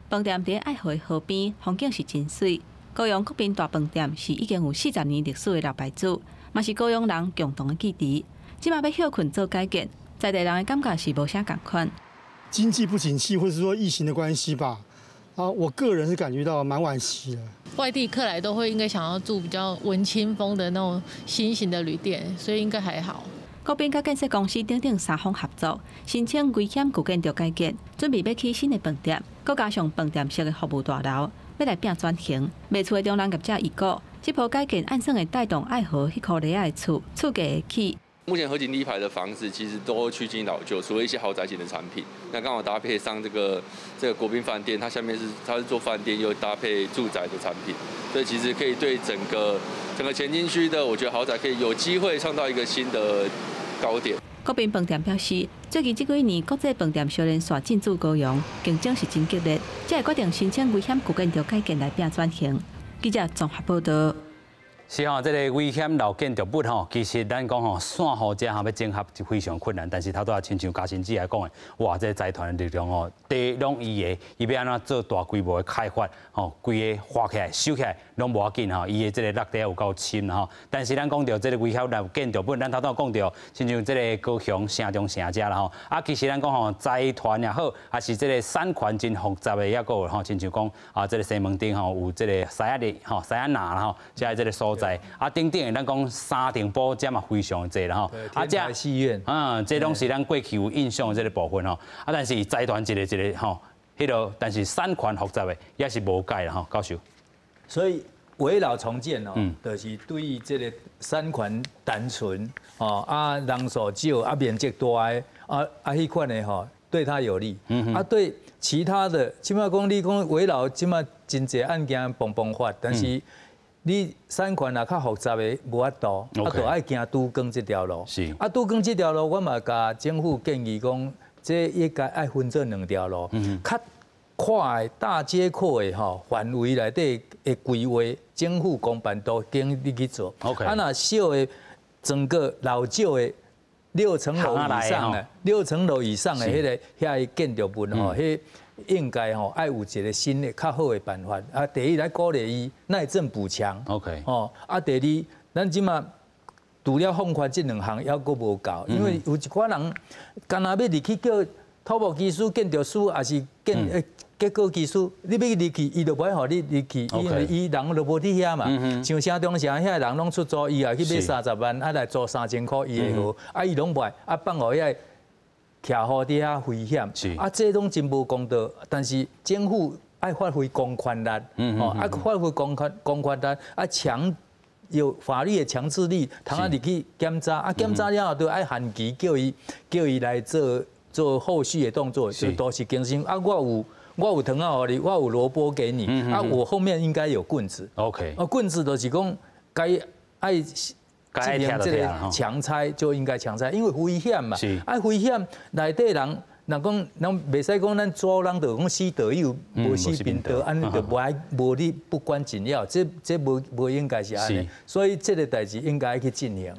饭店伫爱河河边，风景是真水。高雄国宾大饭店是已经有40年历史的老牌子。嘛是高雄人共同的记忆，即马要休困做改建，在地人的感觉是无啥共款。
经济不景气，或是说疫情的关系吧，我个人是感觉到蛮惋惜的。
外地客来都会应该想要住比较文青风的那种新型的旅店，所以应该还好。
国宾甲建设公司等3方合作，申请危险古建筑改建，准备要起新的饭店，佮加上饭店式的服务大楼，要来拼转型。卖厝的中南业者预估。这波改建按算会带动爱河迄块地的厝价会起。
目前河景第一排的房子其实都趋近老旧，除了一些豪宅型的产品，那刚好搭配上这个国宾饭店，它下面它是做饭店又搭配住宅的产品，所以其实可以对整个前进区的，我觉得豪宅可以有机会创造一个新的高点。
国宾饭店表示，最近这几年国际饭店销连续进驻高雄，竞争是真激烈，才会决定申请危险古建筑改建来拼转型。记者综合报道。
是吼，这个危险老建筑物吼，其实咱讲吼，散户者要整合是非常困难。但是头拄啊，亲像嘉兴姐来讲的，哇，这个财团的力量吼，地拢伊的，伊要安怎做大规模的开发，吼，规个花起来、收起来拢无要紧吼，伊的这个落地有够深吼。但是咱讲到这个危险老建筑物，咱头拄讲到，亲像这个高雄城中城遮啦吼，其实咱讲吼，财团也好，还是这个产权真复杂的，也个吼，亲像讲这个西门町吼有这个西雅里吼、西雅那啦吼，遮这个所在。顶的咱讲沙丁堡这嘛非常济啦吼，
这戏院，
这拢是咱过去有印象的这个部分吼，但是财团一个吼，迄个但是产权复杂的也是无解啦吼，教授。
所以围绕重建就是对于这个产权单纯人数少面积大的迄款的吼，对他有利。对其他的，起码讲你讲围绕起码真侪案件蹦发，但是你产权也较复杂的无法度，就爱行都更这条路。是都更这条路，我嘛甲政府建议讲，这应该爱分做2条路，较快大街阔的范围内底的规划，政府公办都经你去做。若小的整个老旧的6层楼以上的6层楼以上的迄个建筑物迄应该爱有一个新的较好的办法。第一来鼓励伊耐震补强。第二，咱即马除了放宽这2项，还佫无够，因为有一寡人干那要入去叫土木技师、建筑师，还是结构技师，你要入去，伊就不爱互你入去，因为伊人就无伫遐嘛。像城中城遐人拢出租，伊也去买30万，来租3000块伊的号，伊拢不爱，放互遐徛好伫遐危险。这拢真无公道。但是政府爱发挥公权力，爱发挥公权力，强有法律的强制力，通入去检查，检查了后就爱限期叫伊来做后续的动作，就都是更新。我有藤啊，你，我有萝卜给你，我后面应该有棍子。棍子就是讲该爱进行这个强拆就应该强拆，因为危险嘛。危险内底人，若讲咱袂使讲咱做人就讲死道友，无死贫道，安尼就无你不关紧要，这无应该是安尼。所以这个代志应该去进行。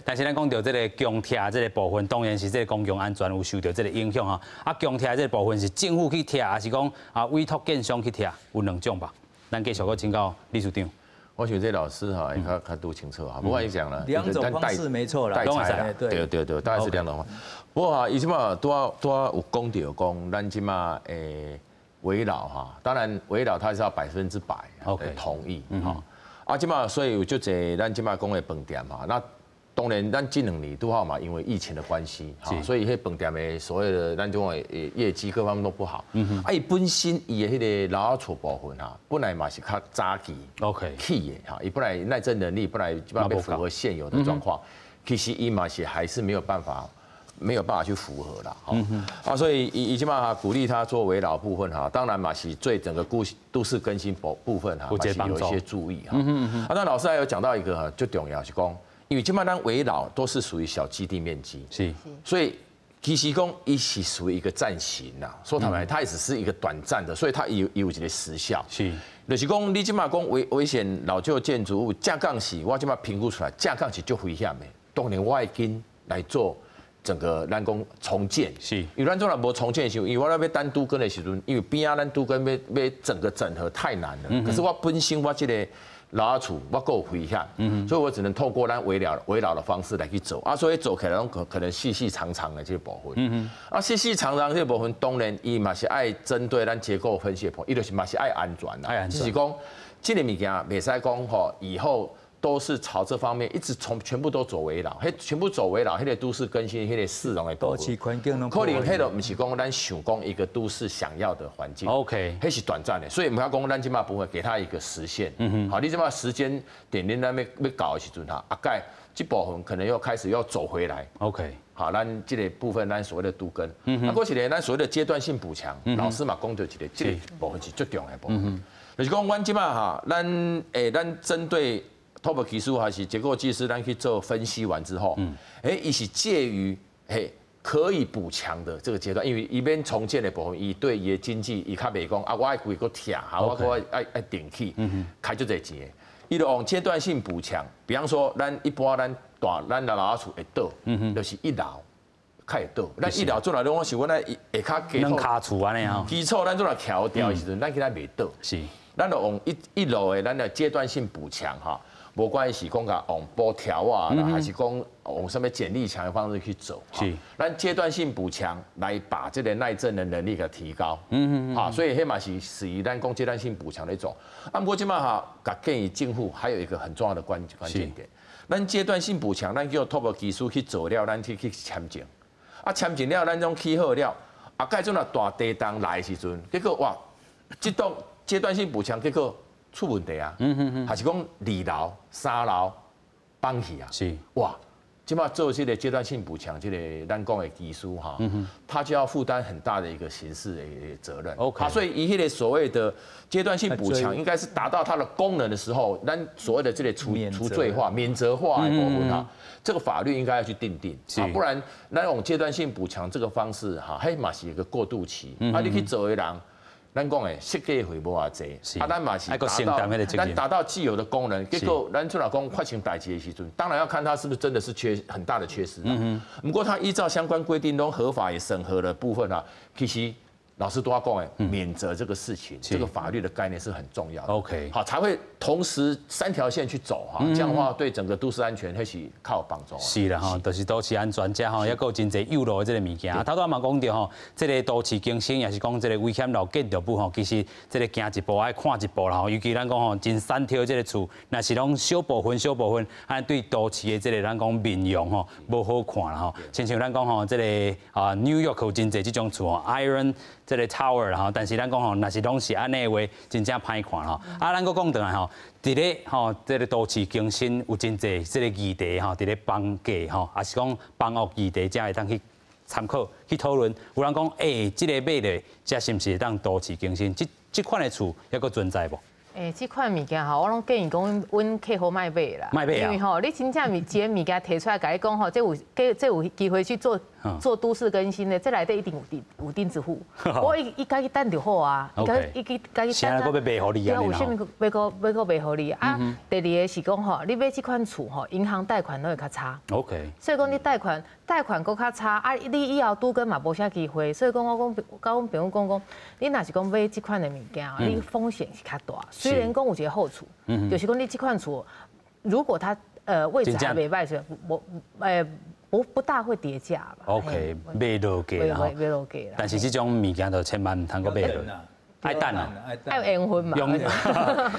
但是咱讲到这个公拆这个部分，当然是这个公共安全有受到这个影响哈。公拆这个部分是政府去拆，还是讲委托建商去拆？有2种吧。咱继续个请教理事长。
我想这老师哈，应该都清楚哈。不过伊讲了
，2种方式没错啦，
对，大概是2种方式。不过哈，伊即马都有讲到讲，咱即马围绕哈，当然围绕它是要100%的同意哈。即马所以有就这咱即马讲的饭店哈，那当然咱这2年都好嘛，因为疫情的关系哈，所以迄饭店的所有的咱种的业绩各方面都不好。伊本身伊的迄个老厝部分哈，本来嘛是较早期起的哈，伊本来耐震能力本来基本上不符合现有的状况，其实伊嘛是还是没有办法去符合啦。所以伊基本上鼓励他做围绕部分哈，当然嘛是对整个都市更新部分哈，是有一些注意哈。那老师还有讲到一个最重要是讲。因为基本上围绕都是属于小基地面积，所以其实讲伊是属于一个暂行啦。说坦白，它也只是一个短暂的，所以它有一个时效。就是讲你即马讲危险老旧建筑物架杠是，我即马评估出来架杠是就危险的，当然我会跟来做整个咱讲重建。因为咱做若无重建的时候，因为我要单独跟的时阵，因为边仔咱都跟要整个整合太难了。可是我本身我这个。老厝我够危险，所以我只能透过咱围绕的方式来去走所以走起来可能细细长长的这个部分，细细长长这个部分，当然伊嘛是爱针对咱结构分析的部分，伊就是嘛是爱安全啦，只是讲这个物件袂使讲以后都是朝这方面一直全部都走围绕，全部走围绕，迄个都市更新，迄个市容的部分，可能迄个不是讲咱想讲一个都市想要的环境迄是短暂的，所以唔要讲咱即马不会给他一个时限，好，你即马时间点咱要搞的时阵盖这部分可能又开始要走回来好，咱这个部分咱所谓的都更，过一个咱所谓的阶段性补强，老师嘛讲到一个这个部分是最重要的部分，就是讲咱即马咱针对。土木技术还是结构技师，咱去做分析完之后，伊是介于可以补强的这个阶段，因为一边重建的部分，伊对伊的经济，伊较袂讲我爱规个拆，我爱顶起，开就这钱的，伊就往阶段性补强。比方说，咱一般咱老厝会倒，就是1楼开始倒，咱1楼做来拢是阮来下骹
能卡厝安尼
基础咱做来调掉的时阵，咱给它袂倒，咱就往1楼的咱的阶段性补强哈。无关系，讲甲往波条还是讲往什么简力墙的方式去走，咱阶段性补强来把这个耐震的能力给提高，所以迄嘛是属于咱讲阶段性补强的一种。不过即嘛建议政府还有一个很重要的关键点，咱阶段性补强，咱叫土木技术去做了，咱去签证，签证了，咱种起好了，盖种大地动来的时阵，结果哇，这栋阶段性补强结果。出问题还是讲2楼、3楼放弃哇，今嘛做这个阶段性补强，这个咱讲的技术哈，他就要负担很大的一个刑事的责任。OK， 所以以迄个所谓的阶段性补强，应该是达到它的功能的时候，咱所谓的这个除罪化、免责化的部分哈，这个法律应该要去定，不然那种阶段性补强这个方式哈，还嘛是一个过渡期，啊，你去做的人。咱讲诶，设计会无偌济，咱嘛是达到既有的功能，结果咱出来讲发生代志的时阵，当然要看它是不是真的是很大的缺失不过它依照相关规定都合法也审核的部分啊，其实老师都要讲免责这个事情，这个法律的概念是很重要的。OK， 好，才会同时3条线去走哈，这样的话对整个都市安全还是较有帮助。是啦哈，就是都市安专家哈，也有真侪诱路的这个物件。头拄嘛讲到吼，这个都市更新也是讲这个危险路建筑部吼，其实这个行一步爱看一步啦吼。尤其咱讲吼，真3条这个厝，那是拢小部分，按对都市的这个咱讲面容吼，无好看啦吼。亲像咱讲吼，这个New York 有真侪这种厝吼 ，Iron。这个 tower 啦吼，但是咱讲吼，若是拢是安尼的话，真正歹看吼。咱搁讲倒来吼，伫咧吼，这个都市更新有真侪这个议题吼，伫咧帮价吼，也是讲帮恶议题，才会当去参考去讨论。有人讲，这个买咧，这是毋是当都市更新？这款的厝还搁存在无？
这款物件吼，我拢建议讲，阮客户卖买啦，因为吼，你真正一个物件提出来，甲你讲吼，这有机会去做都市更新的，这内底一定有钉子户。我伊家己等就好啊，伊家己等啊。
现在搁要卖互你啊？
有啥物要搁卖互你啊？第二个是讲吼，你买这款厝吼，银行贷款都会较差。OK。所以讲你贷款搁较差啊，你以后拄跟嘛无啥机会。所以讲我甲阮朋友讲，你若是讲买这款的物件，你风险是较大。虽然讲有一个好处，就是讲你这款厝，如果它位置还袂歹，不大会跌价吧
？OK， 买落价啦，
买落价啦。
但是这种物件就千万唔通搁买落，爱等啊，
爱缘分嘛。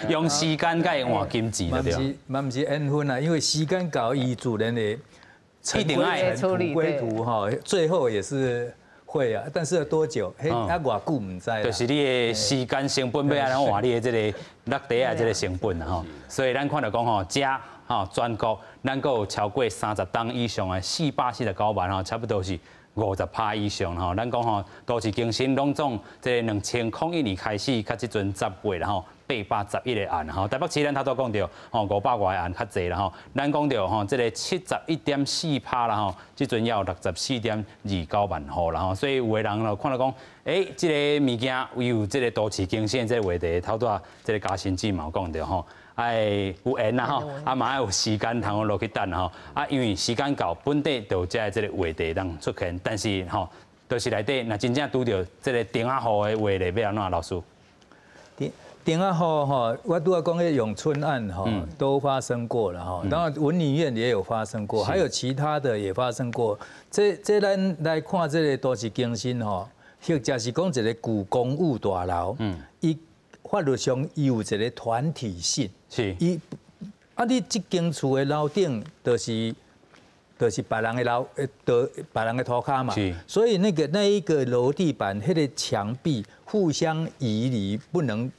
用时间甲伊换金钱就对。
嘛唔是缘分啊，因为时间到，伊自然的
一定爱
土归土哈，最后也是。会啊，但是要多久？偌久唔知。
就是你的时间成本要安怎换你的这个落地啊，这个成本吼。所以咱看到讲吼，家全国咱有超过30档以上的449万吼，差不多是50%以上吼。咱讲吼，都市更新拢总这2001年开始，到这阵10月啦吼。811个案吼，台北市咱头拄讲到吼500外案较济啦吼，咱讲到吼这个71.4%啦吼，即阵也有64.29万户啦吼，所以有个人就看到讲，这个物件有这个都市更新这个话题，头拄这个嘉兴姊嘛有讲到吼，有缘啦吼，嘛要有时间通落去等吼，因为时间到，本地就有这个话题当出现，但是吼，就是内底若真正拄到这个顶下户的话题，要安怎老师？
顶下户哈，我都要讲个永春案哈，都发生过了哈。当然文理院也有发生过，还有其他的也发生过。这咱来看这个都市更新哈，或者是讲一个旧公务大楼，伊法律上伊有一个团体性，是伊你这间厝的楼顶就是别人的楼，别人的涂骹嘛，所以那一个楼地板，迄个墙壁互相移离，不能。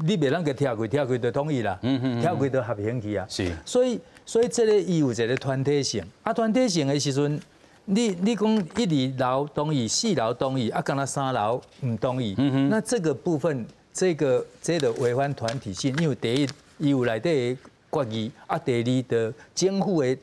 你袂当个跳开就同意啦，跳开就合兴去啊。是，所以这个伊有一个团体性，团体性的时阵，你讲1、2楼同意，4楼同意，敢若3楼唔同意，那这个部分，这个违反团体性，因为第一，伊有内底的决议，第二的政府的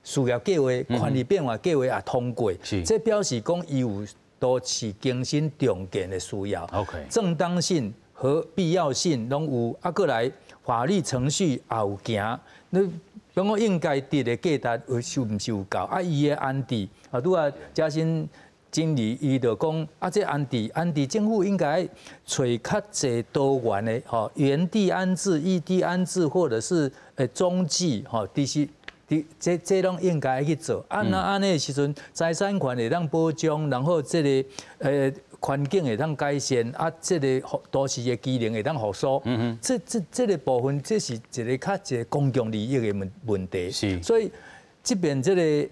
需要计划、权力变化计划也通过，这表示讲伊有都市更新重建的需要，正当性。和必要性拢有，过来法律程序也有行。你比如讲应该得的价值是毋是有够？伊的安置，拄啊嘉兴经理伊就讲，这安置政府应该找较济多元的，原地安置、异地安置，或者是中继，这拢应该去做。那安尼的时阵，财产权会当保障，然后这个环境会当改善，这个都市的机能会当复苏。这个部分，这是一个公共利益的问题。是，所以这边这个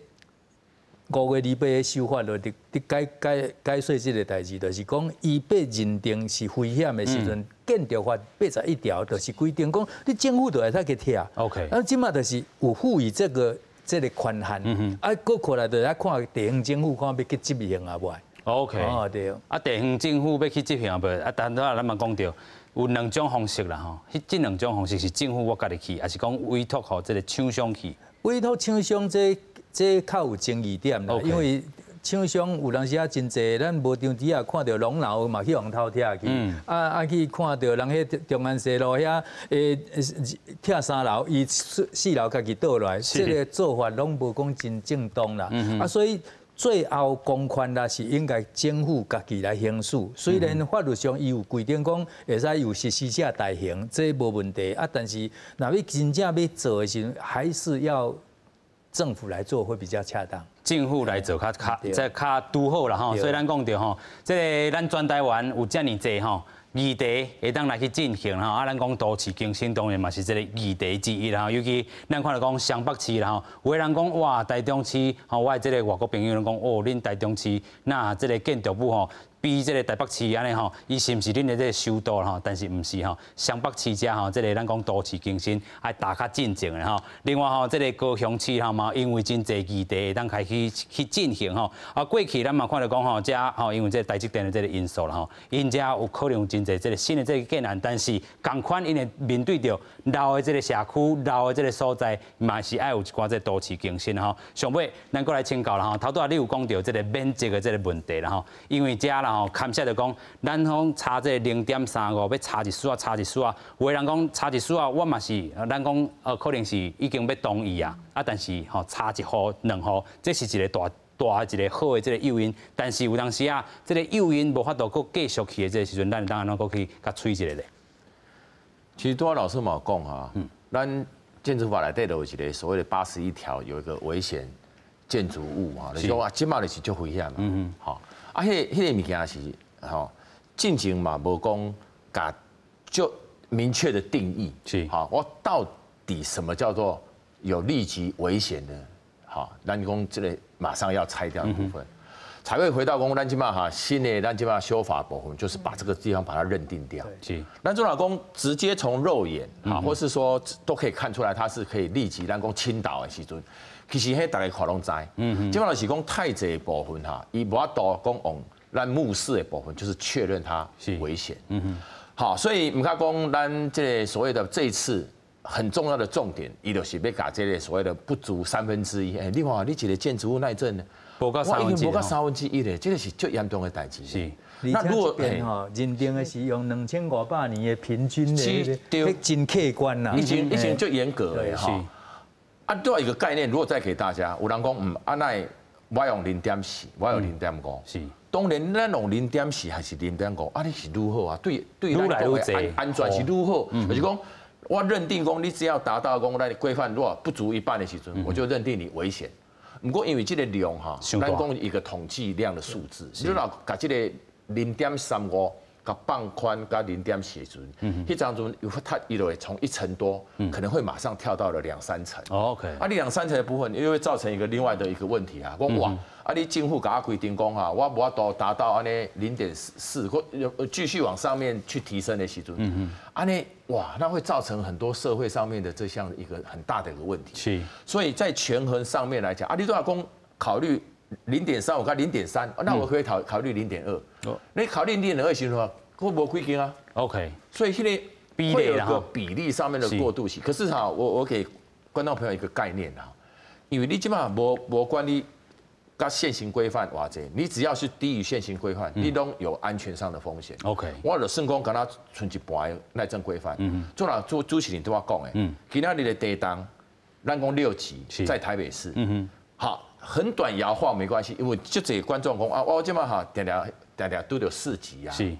5月28的修法就解说这个代志，就是讲伊被认定是危险的时阵，建筑法81条就是规定讲，你政府就会使去拆。OK，即马就是有赋予这个这个宽限，搁过来就要看地方政府看要去执行啊无
？OK， 哦对，地方政府要去执行无？但咱嘛讲到有两种方式啦吼，这两种方式是政府我家己去，还是讲委托互这个厂商去？委
托厂商这较有争议点啦，因为厂商有当时啊真济，咱无场底下看到龙楼嘛去往头拆去，去看到人迄中安西路遐拆3楼，伊4楼家己倒来，这个做法拢无讲真正当啦。所以最后公权啦是应该政府家己来行使。虽然法律上伊有规定讲会使由实施者代行，这无问题但是若要真正要做的时候，还是要政府来做会比较恰当。
政府来做较拄好啦吼，所以咱讲到吼，这个咱全台湾有遮尔济吼议题会当来去进行吼，咱讲都市更新当然嘛是这个议题之一啦，尤其咱看到讲湘北市啦吼，有个人讲哇台中市吼，我这个外国朋友拢讲哦，恁台中市那这个建筑物吼。比这个台北市安尼吼，伊是毋是恁的这个首都吼？但是毋是吼，湘北市遮吼，这个咱讲都市更新还大较进前的吼。另外吼，这个高雄市吼嘛，因为真侪议题会当开始去进行吼。过去咱嘛看到讲吼，遮吼因为这台积电的这个因素啦吼，因遮有可能有真侪这个新的这个建案，但是同款因会面对着老的这个社区、老的这个所在，嘛是爱有一寡这都市更新吼。上尾咱过来请教啦吼，头拄仔你有讲到这个免责的这个问题啦吼，因为遮啦。勘测就讲，咱讲差这0.35，要差一丝啊，差一丝啊。有个人讲差一丝啊，我嘛是，咱讲可能是已经要同意啊，但是差1户2户，这是一个大一个好的这个诱因。但是有当时啊，这个诱因无法度搁继续去的这个时阵，咱当然搁去甲吹一下咧。
其实多老师嘛讲哈，咱建筑法内底有一个所谓的81条，有一个危险建筑物啊，就是讲即马就是足危险嘛，好。迄个物件是进前嘛无讲甲就明确的定义，是我到底什么叫做有立即危险的，咱讲这个马上要拆掉的部分，才会回到讲咱即马新的咱即马修法部分，就是把这个地方把它认定掉。是，咱做老公直接从肉眼或是说都可以看出来，它是可以立即咱讲倾倒的时阵。其实迄大家看拢知，基本上是讲太济部分伊无法度讲往咱目视的部分，就是确认它危险。好，所以唔卡讲咱这个所谓的这一次很重要的重点，伊就是要把这个所谓的不足1/3。另外你一个建筑物耐震呢，无到1/3咧，这个是最严重的代志。是。
那如果认定的是用2500年的平均的，真客观啦，
以前就严格了哈。另外一个概念，如果再给大家，有人讲那我用0.4，我用0.5，是。当然，咱用0.4还是0.5，你是如何啊？对咱的安全是如何？就是讲，我认定讲，你只要达到讲咱规范，如果不足1半的时阵，我就认定你危险。不过因为这个量咱讲一个统计量的数字，你若把这个0.35。甲放宽甲0.4时阵，迄当中它伊就会从1层多，可能会马上跳到了2-3层。OK，你2-3层的部分，又会造成一个另外的一个问题啊。讲哇，你政府甲我规定讲我无法度达到安尼0.4，或继续往上面去提升的时阵，安尼哇，那会造成很多社会上面的这项一个很大的一个问题。是，所以在权衡上面来讲，你都要考虑。0.35跟0.3，那我可以考虑0.2。你考虑0.2的时候，会不会规定啊 ？OK， 所以现在会有个比例上面的过渡性。可是我给观众朋友一个概念因为你基本上无管你跟现行规范偌济，你只要是低于现行规范，你都有安全上的风险。OK， 我就算讲跟他存一半的耐震规范，主持人对我讲的，今仔日的地档，咱讲6级，在台北市，好。很短摇晃没关系，因为就这些观众讲我今嘛定都有4级啊，是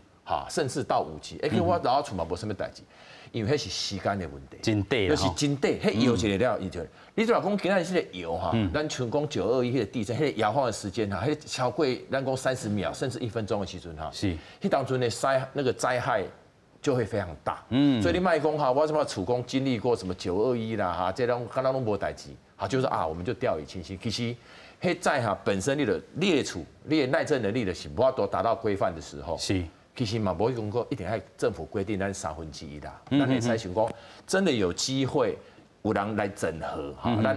甚至到5级，我老出嘛无什么代志，因为那是时间的问题，真短就是真短，迄摇一个了，伊就，你就讲今仔日这个摇咱像讲921迄个地震，迄个摇晃的时间迄超过咱讲30秒甚至1分钟的时阵是，迄当中的那个灾害就会非常大，所以你卖讲我什么处工经历过什么921啦这种刚刚拢无代志。就是我们就掉以轻心。其实，在本身你的列处、列耐震能力的是无法度达到规范的时候，是其实嘛，无讲过一定要政府规定咱1/3啦。咱会使想讲，真的有机会有人来整合，咱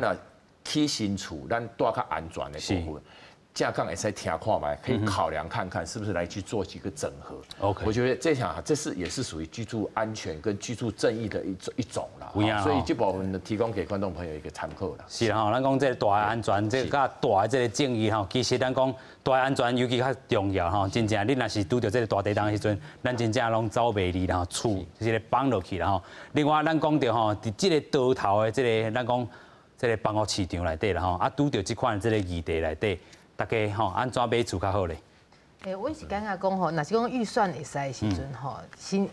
起新厝，咱住较安全的部分。正港也在听看嘛，可以考量看看是不是来去做几个整合。
OK，
我觉得也是属于居住安全跟居住正义的一种啦。所以这部分提供给观众朋友一个参考啦。
是啦吼，咱讲这个大安全，这个大的这个正义吼，其实咱讲大安全尤其较重要吼。真正你若是拄到这个大地震的时阵，咱真正拢走袂离啦吼，厝这个绑落去啦吼。另外咱讲到吼，伫这个岛头的这个咱讲这个房屋市场内底啦吼，啊拄到这款这个议题内底。大家吼安怎买厝较好咧？
我是感觉讲吼，若是讲预算会使的时阵吼，先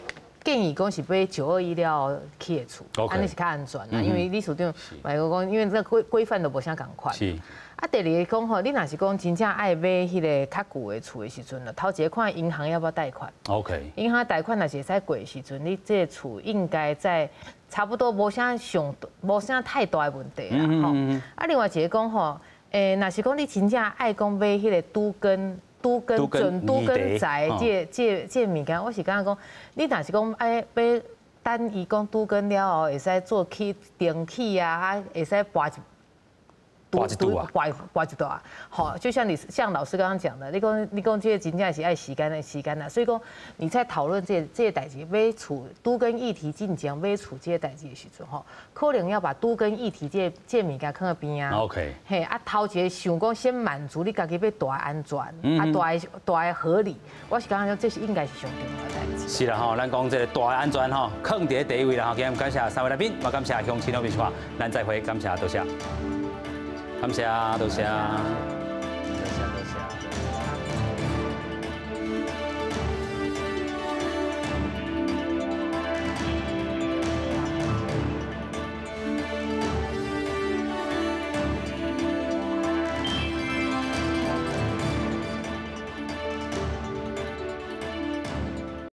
建议讲是买921了起的厝，安尼是较安全啦。因为理事长买个讲，因为这规范都无啥共款。是。啊，第二个讲吼，你若是讲真正爱买迄个较旧的厝的时阵啦，头一个看银行要不要贷款。OK。银行贷款若是会使过的时阵，你这个厝应该在差不多无啥太大的问题啦吼。啊，另外一个讲吼。若是讲你真正爱讲买迄个都更宅这物件，我是感觉讲，你若是讲爱买等伊讲都更了后，会使做起电器啊，会使拔一段，好，就像老师刚刚讲的，你讲这个真正是爱时间啦，所以讲你在讨论这个代志，买厝都更议题进前买厝这个代志的时阵吼，可能要把都更议题这物件放在边啊。OK。嘿，啊头一个想讲先满足你家己要大安全，大合理，我是感觉这是应该是上重要的代志。
是啦吼，咱讲这个大安全吼，放伫第一位啦吼，今日感谢3位来宾，也感谢乡亲老民话，咱再会，感谢多谢。感谢，多谢。